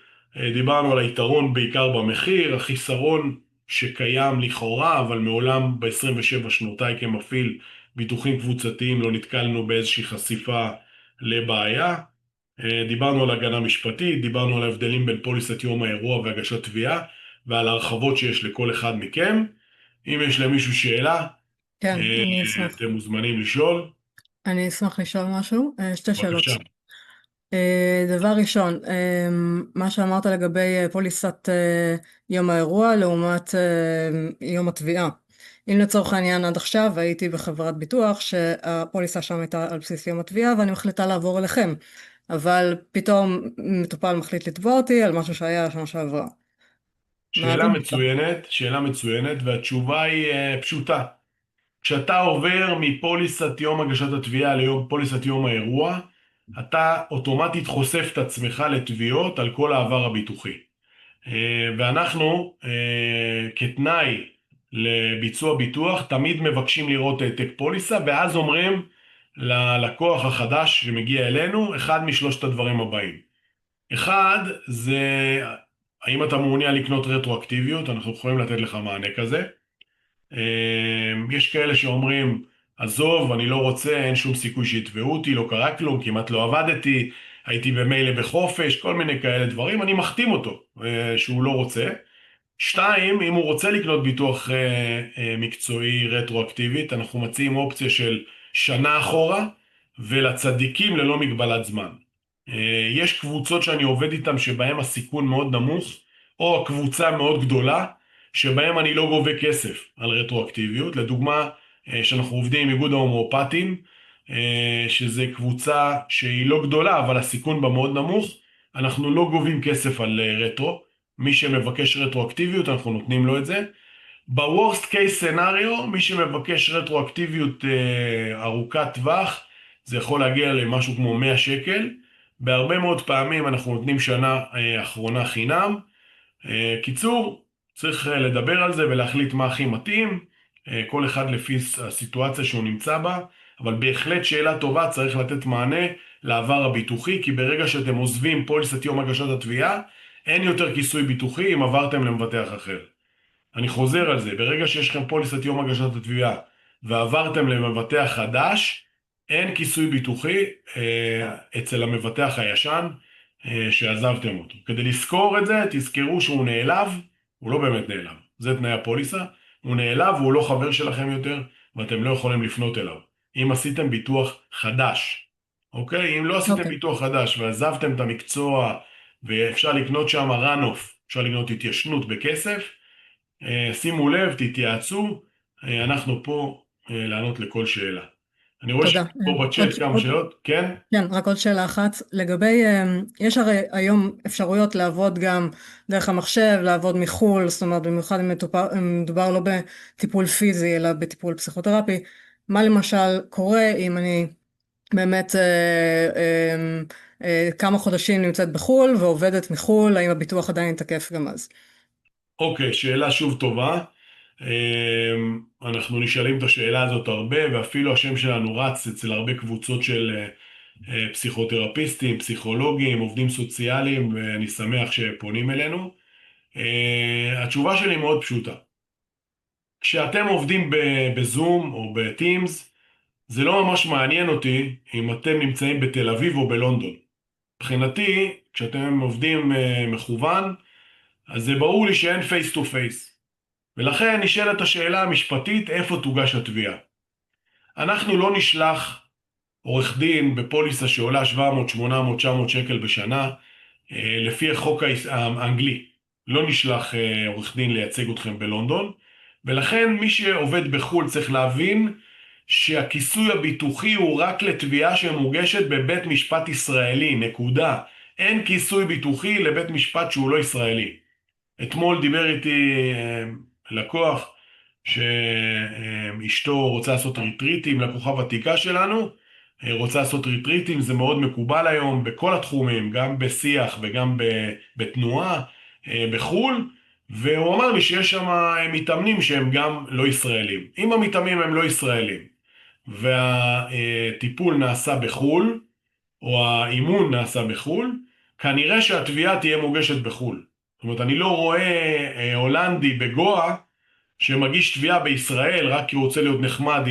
דיברנו על היתרון בעיקר במחיר, החיסרון שקיים לכאורה, אבל מעולם ב-27 שנותיי כמפעיל ביטוחים קבוצתיים לא נתקלנו באיזושהי חשיפה לבעיה. דיברנו על הגנה משפטית, דיברנו על ההבדלים בין פוליסת יום האירוע והגשת תביעה, ועל ההרחבות שיש לכל אחד מכם. אם יש למישהו שאלה, כן, אני אשמח. אתם מוזמנים לשאול. אני אשמח לשאול משהו. שתי שאלות. בבקשה. דבר ראשון, מה שאמרת לגבי פוליסת יום האירוע לעומת יום התביעה. אם לצורך העניין עד עכשיו הייתי בחברת ביטוח שהפוליסה שם הייתה על בסיס יום התביעה ואני מחליטה לעבור אליכם, אבל פתאום מטופל מחליט לתבוע אותי על משהו שהיה שנה שעברה. שאלה מצוינת, שאלה מצוינת, והתשובה היא פשוטה. כשאתה עובר מפוליסת יום הגשת התביעה לפוליסת יום האירוע, אתה אוטומטית חושף את עצמך לתביעות על כל העבר הביטוחי. ואנחנו, כתנאי לביצוע ביטוח, תמיד מבקשים לראות העתק פוליסה, ואז אומרים ללקוח החדש שמגיע אלינו, אחד משלושת הדברים הבאים. אחד, זה האם אתה מעוניין לקנות רטרואקטיביות, אנחנו יכולים לתת לך מענה כזה. יש כאלה שאומרים, עזוב, אני לא רוצה, אין שום סיכוי שיתבעו אותי, לא קרה כלום, כמעט לא עבדתי, הייתי במילא בחופש, כל מיני כאלה דברים, אני מחתים אותו שהוא לא רוצה. שתיים, אם הוא רוצה לקנות ביטוח מקצועי רטרואקטיבית, אנחנו מציעים אופציה של שנה אחורה, ולצדיקים ללא מגבלת זמן. יש קבוצות שאני עובד איתן שבהן הסיכון מאוד נמוך, או קבוצה מאוד גדולה, שבהם אני לא גובה כסף על רטרואקטיביות. לדוגמה, שאנחנו עובדים עם איגוד ההומואפטים, שזה קבוצה שהיא לא גדולה, אבל הסיכון בה מאוד נמוך, אנחנו לא גובים כסף על רטרו. מי שמבקש רטרואקטיביות, אנחנו נותנים לו את זה. ב-Worst case scenario, מי שמבקש רטרואקטיביות ארוכת טווח, זה יכול להגיע למשהו כמו 100 שקל. בהרבה מאוד פעמים אנחנו נותנים שנה אחרונה חינם. קיצור, צריך לדבר על זה ולהחליט מה הכי מתאים, כל אחד לפי הסיטואציה שהוא נמצא בה, אבל בהחלט שאלה טובה, צריך לתת מענה לעבר הביטוחי, כי ברגע שאתם עוזבים פוליסת יום הגשת התביעה, אין יותר כיסוי ביטוחי אם עברתם למבטח אחר. אני חוזר על זה, ברגע שיש לכם פוליסת יום הגשת התביעה ועברתם למבטח חדש, אין כיסוי ביטוחי אצל המבטח הישן שעזבתם אותו. כדי לזכור את זה, תזכרו שהוא נעלב, הוא לא באמת נעלב, זה תנאי הפוליסה, הוא נעלב והוא לא חבר שלכם יותר, ואתם לא יכולים לפנות אליו. אם עשיתם ביטוח חדש, אוקיי? אם לא עשיתם ביטוח חדש ועזבתם את המקצוע, ואפשר לקנות שם רן-אוף, אפשר לקנות התיישנות בכסף, שימו לב, תתייעצו, אנחנו פה לענות לכל שאלה. אני רואה שפה בצ'אט כמה שאלות, כן? כן, רק עוד שאלה אחת, לגבי, יש הרי היום אפשרויות לעבוד גם דרך המחשב, לעבוד מחול, זאת אומרת במיוחד אם מדובר לא בטיפול פיזי אלא בטיפול פסיכותרפי, מה למשל קורה אם אני באמת כמה חודשים נמצאת בחול ועובדת מחול, האם הביטוח עדיין תקף גם אז? אוקיי, שאלה שוב טובה. אנחנו נשאלים את השאלה הזאת הרבה, ואפילו השם שלנו רץ אצל הרבה קבוצות של פסיכותרפיסטים, פסיכולוגים, עובדים סוציאליים, ואני שמח שפונים אלינו. התשובה שלי מאוד פשוטה. כשאתם עובדים בזום או בטימס, זה לא ממש מעניין אותי אם אתם נמצאים בתל אביב או בלונדון. מבחינתי, כשאתם עובדים מכוון, אז זה ברור לי שאין פייס טו פייס. ולכן נשאלת השאלה המשפטית, איפה תוגש התביעה? אנחנו לא נשלח עורך דין בפוליסה שעולה 700, 800, 900 שקל בשנה, לפי החוק האנגלי. לא נשלח עורך דין לייצג אתכם בלונדון, ולכן מי שעובד בחו"ל צריך להבין שהכיסוי הביטוחי הוא רק לתביעה שמוגשת בבית משפט ישראלי, נקודה. אין כיסוי ביטוחי לבית משפט שהוא לא ישראלי. אתמול דיבר איתי לקוח שאשתו רוצה לעשות ריטריטים, לקוחה ותיקה שלנו, רוצה לעשות ריטריטים, זה מאוד מקובל היום בכל התחומים, גם בשיח וגם בתנועה בחו"ל, והוא אמר לי שיש שם מתאמנים שהם גם לא ישראלים. אם המתאמנים הם לא ישראלים והטיפול נעשה בחו"ל, או האימון נעשה בחו"ל, כנראה שהתביעה תהיה מוגשת בחו"ל. זאת אומרת, אני לא רואה הולנדי בגואה שמגיש תביעה בישראל רק כי הוא רוצה להיות נחמד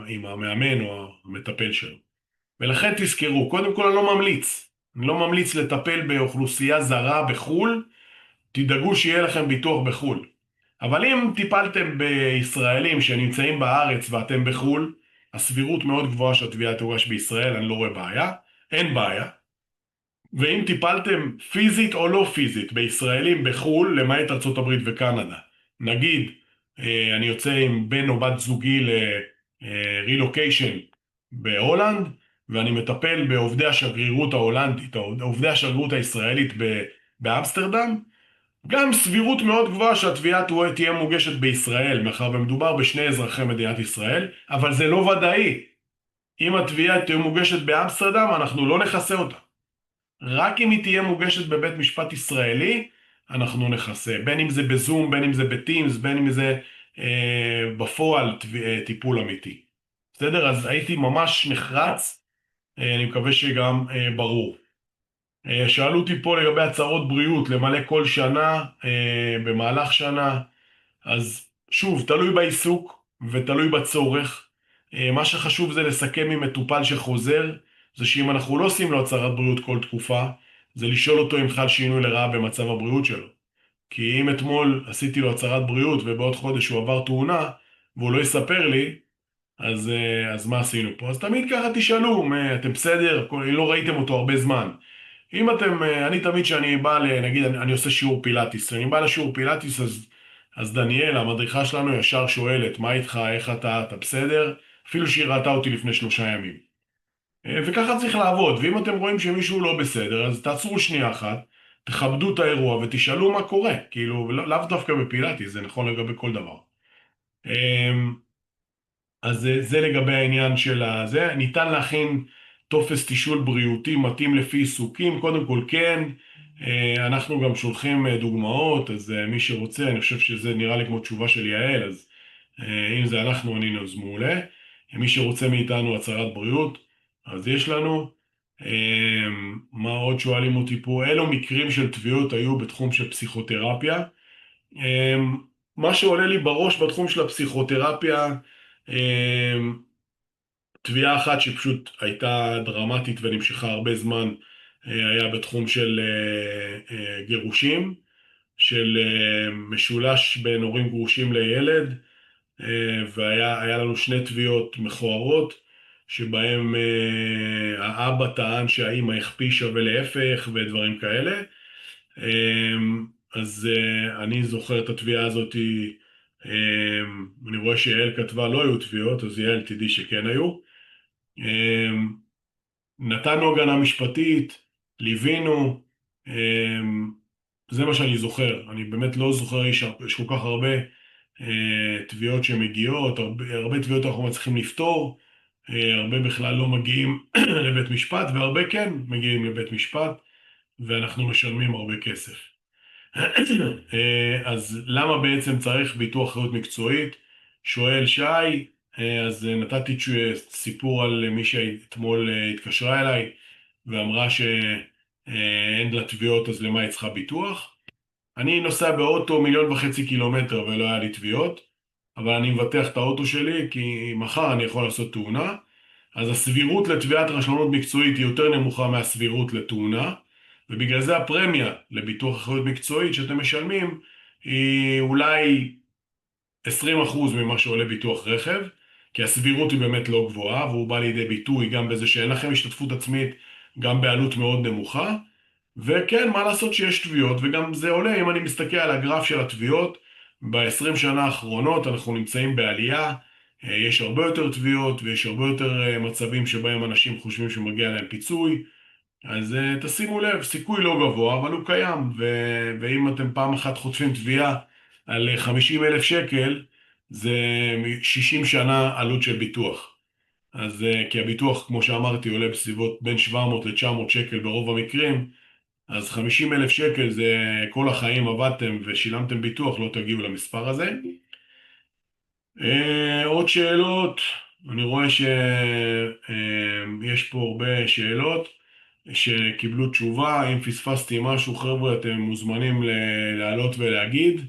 עם המאמן או המטפל שלו. ולכן תזכרו, קודם כל אני לא ממליץ לטפל באוכלוסייה זרה בחו"ל, תדאגו שיהיה לכם ביטוח בחו"ל. אבל אם טיפלתם בישראלים שנמצאים בארץ ואתם בחו"ל, הסבירות מאוד גבוהה שהתביעה תוגש בישראל, אני לא רואה בעיה, אין בעיה. ואם טיפלתם פיזית או לא פיזית בישראלים בחו"ל, למעט ארצות הברית וקנדה, נגיד אני יוצא עם בן או בת זוגי לרילוקיישן בהולנד, ואני מטפל בעובדי השגרירות ההולנדית, או עובדי השגרירות הישראלית באמסטרדם, גם סבירות מאוד גבוהה שהתביעה תהיה מוגשת בישראל, מאחר ומדובר בשני אזרחי מדינת ישראל, אבל זה לא ודאי. אם התביעה תהיה מוגשת באמסטרדם, אנחנו לא נכסה אותה. רק אם היא תהיה מוגשת בבית משפט ישראלי, אנחנו נכסה. בין אם זה בזום, בין אם זה בטימס, בין אם זה בפועל טיפול אמיתי. בסדר? אז הייתי ממש נחרץ, אני מקווה שגם ברור. שאלו אותי פה לגבי הצהרות בריאות, למלא כל שנה, במהלך שנה, אז שוב, תלוי בעיסוק ותלוי בצורך. מה שחשוב זה לסכם עם מטופל שחוזר, זה שאם אנחנו לא עושים לו הצהרת בריאות כל תקופה, זה לשאול אותו אם חל שינוי לרעה במצב הבריאות שלו. כי אם אתמול עשיתי לו הצהרת בריאות ובעוד חודש הוא עבר תאונה, והוא לא יספר לי, אז מה עשינו פה? אז תמיד ככה תשאלו, אתם בסדר? לא ראיתם אותו הרבה זמן. אם אתם, אני תמיד שאני בא, נגיד, אני עושה שיעור פילאטיס, אני בא לשיעור פילאטיס, אז דניאל, המדריכה שלנו, ישר שואלת, מה איתך, איך אתה בסדר? אפילו שהיא ראתה אותי לפני 3 ימים. וככה צריך לעבוד, ואם אתם רואים שמישהו לא בסדר, אז תעצרו שנייה אחת, תכבדו את האירוע ותשאלו מה קורה, כאילו, לאו דווקא בפילאטיס, זה נכון לגבי כל דבר. אז זה לגבי העניין של הזה. ניתן להכין טופס תישול בריאותי מתאים לפי עיסוקים, קודם כל כן, אנחנו גם שולחים דוגמאות, אז מי שרוצה, אני חושב שזה נראה לי כמו תשובה של יעל, אז אם זה אנחנו ענינו אז מעולה. מי שרוצה מאיתנו הצהרת בריאות, אז יש לנו. מה עוד שואלים אותי פה? אילו מקרים של תביעות היו בתחום של פסיכותרפיה? מה שעולה לי בראש בתחום של הפסיכותרפיה, תביעה אחת שפשוט הייתה דרמטית ונמשכה הרבה זמן, היה בתחום של גירושים, של משולש בין הורים גרושים לילד, והיה לנו 2 תביעות מכוערות, שבהם האבא טען שהאמא הכפישה ולהפך ודברים כאלה. אז אני זוכר את התביעה הזאת, אני רואה שיעל כתבה לא היו תביעות, אז יעל תדעי שכן היו. נתנו הגנה משפטית, ליווינו, זה מה שאני זוכר. אני באמת לא זוכר, יש כל כך הרבה תביעות שמגיעות, הרבה תביעות אנחנו מצליחים לפתור, הרבה בכלל לא מגיעים לבית משפט, והרבה כן מגיעים לבית משפט, ואנחנו משלמים הרבה כסף. אז למה בעצם צריך ביטוח אחריות מקצועית? שואל שי, אז נתתי סיפור על מי שאתמול התקשרה אליי ואמרה שאין לה תביעות, אז למה היא צריכה ביטוח? אני נוסע באוטו 1.5 מיליון קילומטר ולא היה לי תביעות, אבל אני מבטח את האוטו שלי כי מחר אני יכול לעשות תאונה, אז הסבירות לתביעת רשלנות מקצועית היא יותר נמוכה מהסבירות לתאונה, ובגלל זה הפרמיה לביטוח אחריות מקצועית שאתם משלמים היא אולי 20% ממה שעולה ביטוח רכב, כי הסבירות היא באמת לא גבוהה, והוא בא לידי ביטוי גם בזה שאין לכם השתתפות עצמית, גם בעלות מאוד נמוכה. וכן, מה לעשות שיש תביעות, וגם זה עולה, אם אני מסתכל על הגרף של התביעות, ב-20 שנה האחרונות אנחנו נמצאים בעלייה, יש הרבה יותר תביעות ויש הרבה יותר מצבים שבהם אנשים חושבים שמגיע להם פיצוי, אז תשימו לב, סיכוי לא גבוה, אבל הוא קיים, ואם אתם פעם אחת חוטפים תביעה על 50,000 שקל, זה 60 שנה עלות של ביטוח. אז כי הביטוח, כמו שאמרתי, עולה בסביבות בין 700 ל-900 שקל ברוב המקרים, אז 50,000 שקל זה כל החיים עבדתם ושילמתם ביטוח, לא תגיעו למספר הזה. עוד שאלות? אני רואה שיש פה הרבה שאלות שקיבלו תשובה. אם פספסתי משהו, חבר'ה, אתם מוזמנים לעלות ולהגיד.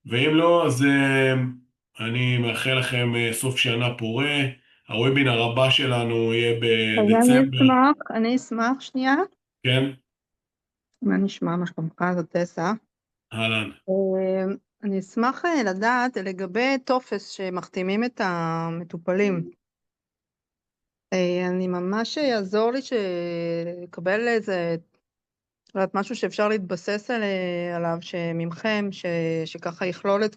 ואם לא, אז אני מאחל לכם סוף שנה פורה. הוובינר הבא שלנו יהיה אז בדצמבר. אני אשמח שנייה. כן, מה נשמע, מה שלומך? זאת טסה. אהלן. אני אשמח לדעת לגבי טופס שמחתימים את המטופלים. אני ממש יעזור לי לקבל איזה, לא יודעת, משהו שאפשר להתבסס עליו ממכם, שככה יכלול את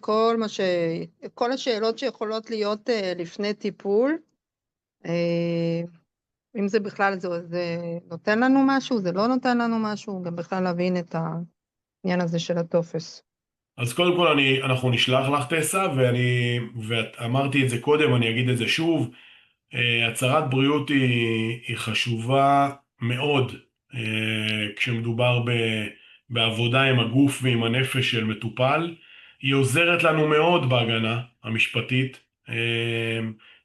כל השאלות שיכולות להיות לפני טיפול. אם זה בכלל, זה נותן לנו משהו, זה לא נותן לנו משהו, גם בכלל להבין את העניין הזה של הטופס. אז קודם כל אנחנו נשלח לך טסה, ואמרתי את זה קודם, אני אגיד את זה שוב. הצהרת בריאות היא חשובה מאוד כשמדובר בעבודה עם הגוף ועם הנפש של מטופל. היא עוזרת לנו מאוד בהגנה המשפטית,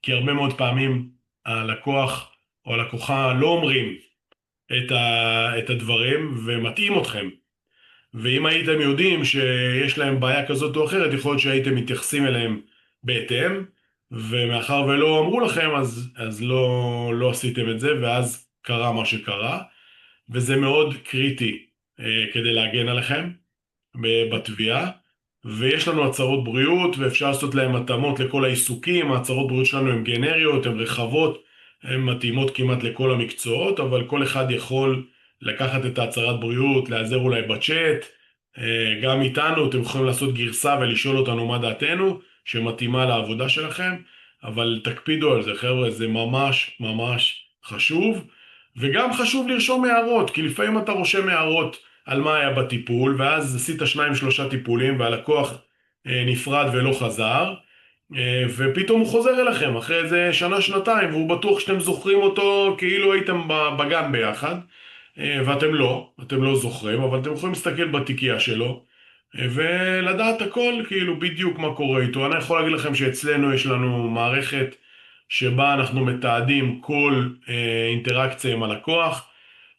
כי הרבה מאוד פעמים הלקוח או הלקוחה לא אומרים את הדברים ומטעים אתכם. ואם הייתם יודעים שיש להם בעיה כזאת או אחרת, יכול להיות שהייתם מתייחסים אליהם בהתאם, ומאחר ולא אמרו לכם, אז לא עשיתם את זה, ואז קרה מה שקרה, וזה מאוד קריטי כדי להגן עליכם בתביעה. ויש לנו הצהרות בריאות, ואפשר לעשות להם התאמות לכל העיסוקים. ההצהרות בריאות שלנו הן גנריות, הן רחבות, הן מתאימות כמעט לכל המקצועות, אבל כל אחד יכול לקחת את ההצהרת בריאות, להיעזר אולי בצ'אט, גם איתנו, אתם יכולים לעשות גרסה ולשאול אותנו מה דעתנו, שמתאימה לעבודה שלכם, אבל תקפידו על זה, חבר'ה, זה ממש ממש חשוב, וגם חשוב לרשום הערות, כי לפעמים אתה רושם הערות על מה היה בטיפול, ואז עשית 2-3 טיפולים, והלקוח נפרד ולא חזר, ופתאום הוא חוזר אליכם אחרי איזה שנה-שנתיים, והוא בטוח שאתם זוכרים אותו כאילו הייתם בגן ביחד, אתם לא זוכרים, אבל אתם יכולים להסתכל בתיקייה שלו, ולדעת הכל, כאילו בדיוק מה קורה איתו. אני יכול להגיד לכם שאצלנו יש לנו מערכת שבה אנחנו מתעדים כל אינטראקציה עם הלקוח,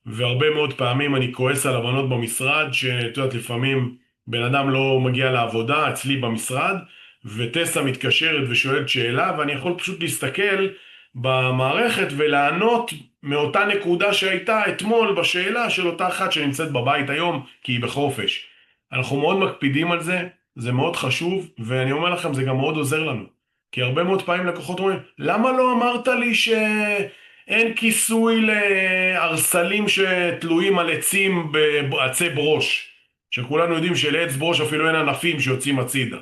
והרבה מאוד פעמים אני כועס על הבנות במשרד, שאת יודעת, לפעמים בן אדם לא מגיע לעבודה אצלי במשרד, וטסה מתקשרת ושואלת שאלה, ואני יכול פשוט להסתכל במערכת ולענות מאותה נקודה שהייתה אתמול בשאלה של אותה אחת שנמצאת בבית היום, כי היא בחופש. אנחנו מאוד מקפידים על זה, זה מאוד חשוב, ואני אומר לכם, זה גם מאוד עוזר לנו. כי הרבה מאוד פעמים לקוחות אומרים, למה לא אמרת לי שאין כיסוי לארסלים שתלויים על עצים בעצי ברוש? שכולנו יודעים שלעץ ברוש אפילו אין ענפים שיוצאים הצידה.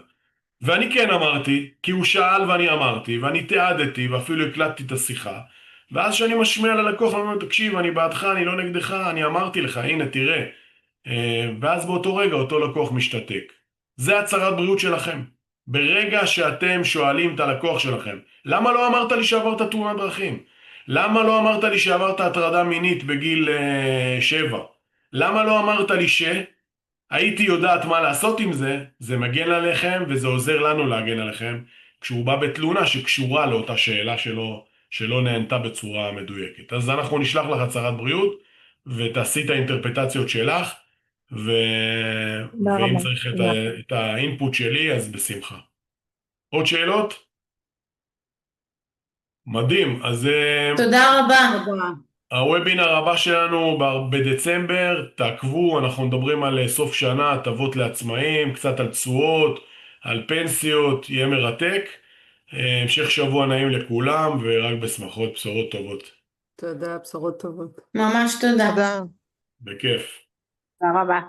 ואני כן אמרתי, כי הוא שאל ואני אמרתי, ואני תיעדתי ואפילו הקלטתי את השיחה. ואז שאני משמיע ללקוח, אני אומר, תקשיב, אני בעדך, אני לא נגדך, אני אמרתי לך, הנה, תראה. ואז באותו רגע אותו לקוח משתתק. זה הצהרת בריאות שלכם. ברגע שאתם שואלים את הלקוח שלכם, למה לא אמרת לי שעברת תאונת דרכים? למה לא אמרת לי שעברת הטרדה מינית בגיל 7? למה לא אמרת לי הייתי יודעת מה לעשות עם זה? זה מגן עליכם וזה עוזר לנו להגן עליכם, כשהוא בא בתלונה שקשורה לאותה שאלה שלא נענתה בצורה מדויקת. אז אנחנו נשלח לך הצהרת בריאות, ותעשי את האינטרפטציות שלך, ו... תודה ואם רבה. צריך תודה. את האינפוט שלי, אז בשמחה. עוד שאלות? מדהים. אז תודה רבה. תודה. הוובינר הבא שלנו בדצמבר, תעקבו, אנחנו מדברים על סוף שנה, הטבות לעצמאים, קצת על תשואות, על פנסיות, יהיה מרתק. המשך שבוע נעים לכולם, ורק בשמחות, בשורות טובות. תודה, בשורות טובות. ממש תודה. תודה. בכיף. תודה רבה.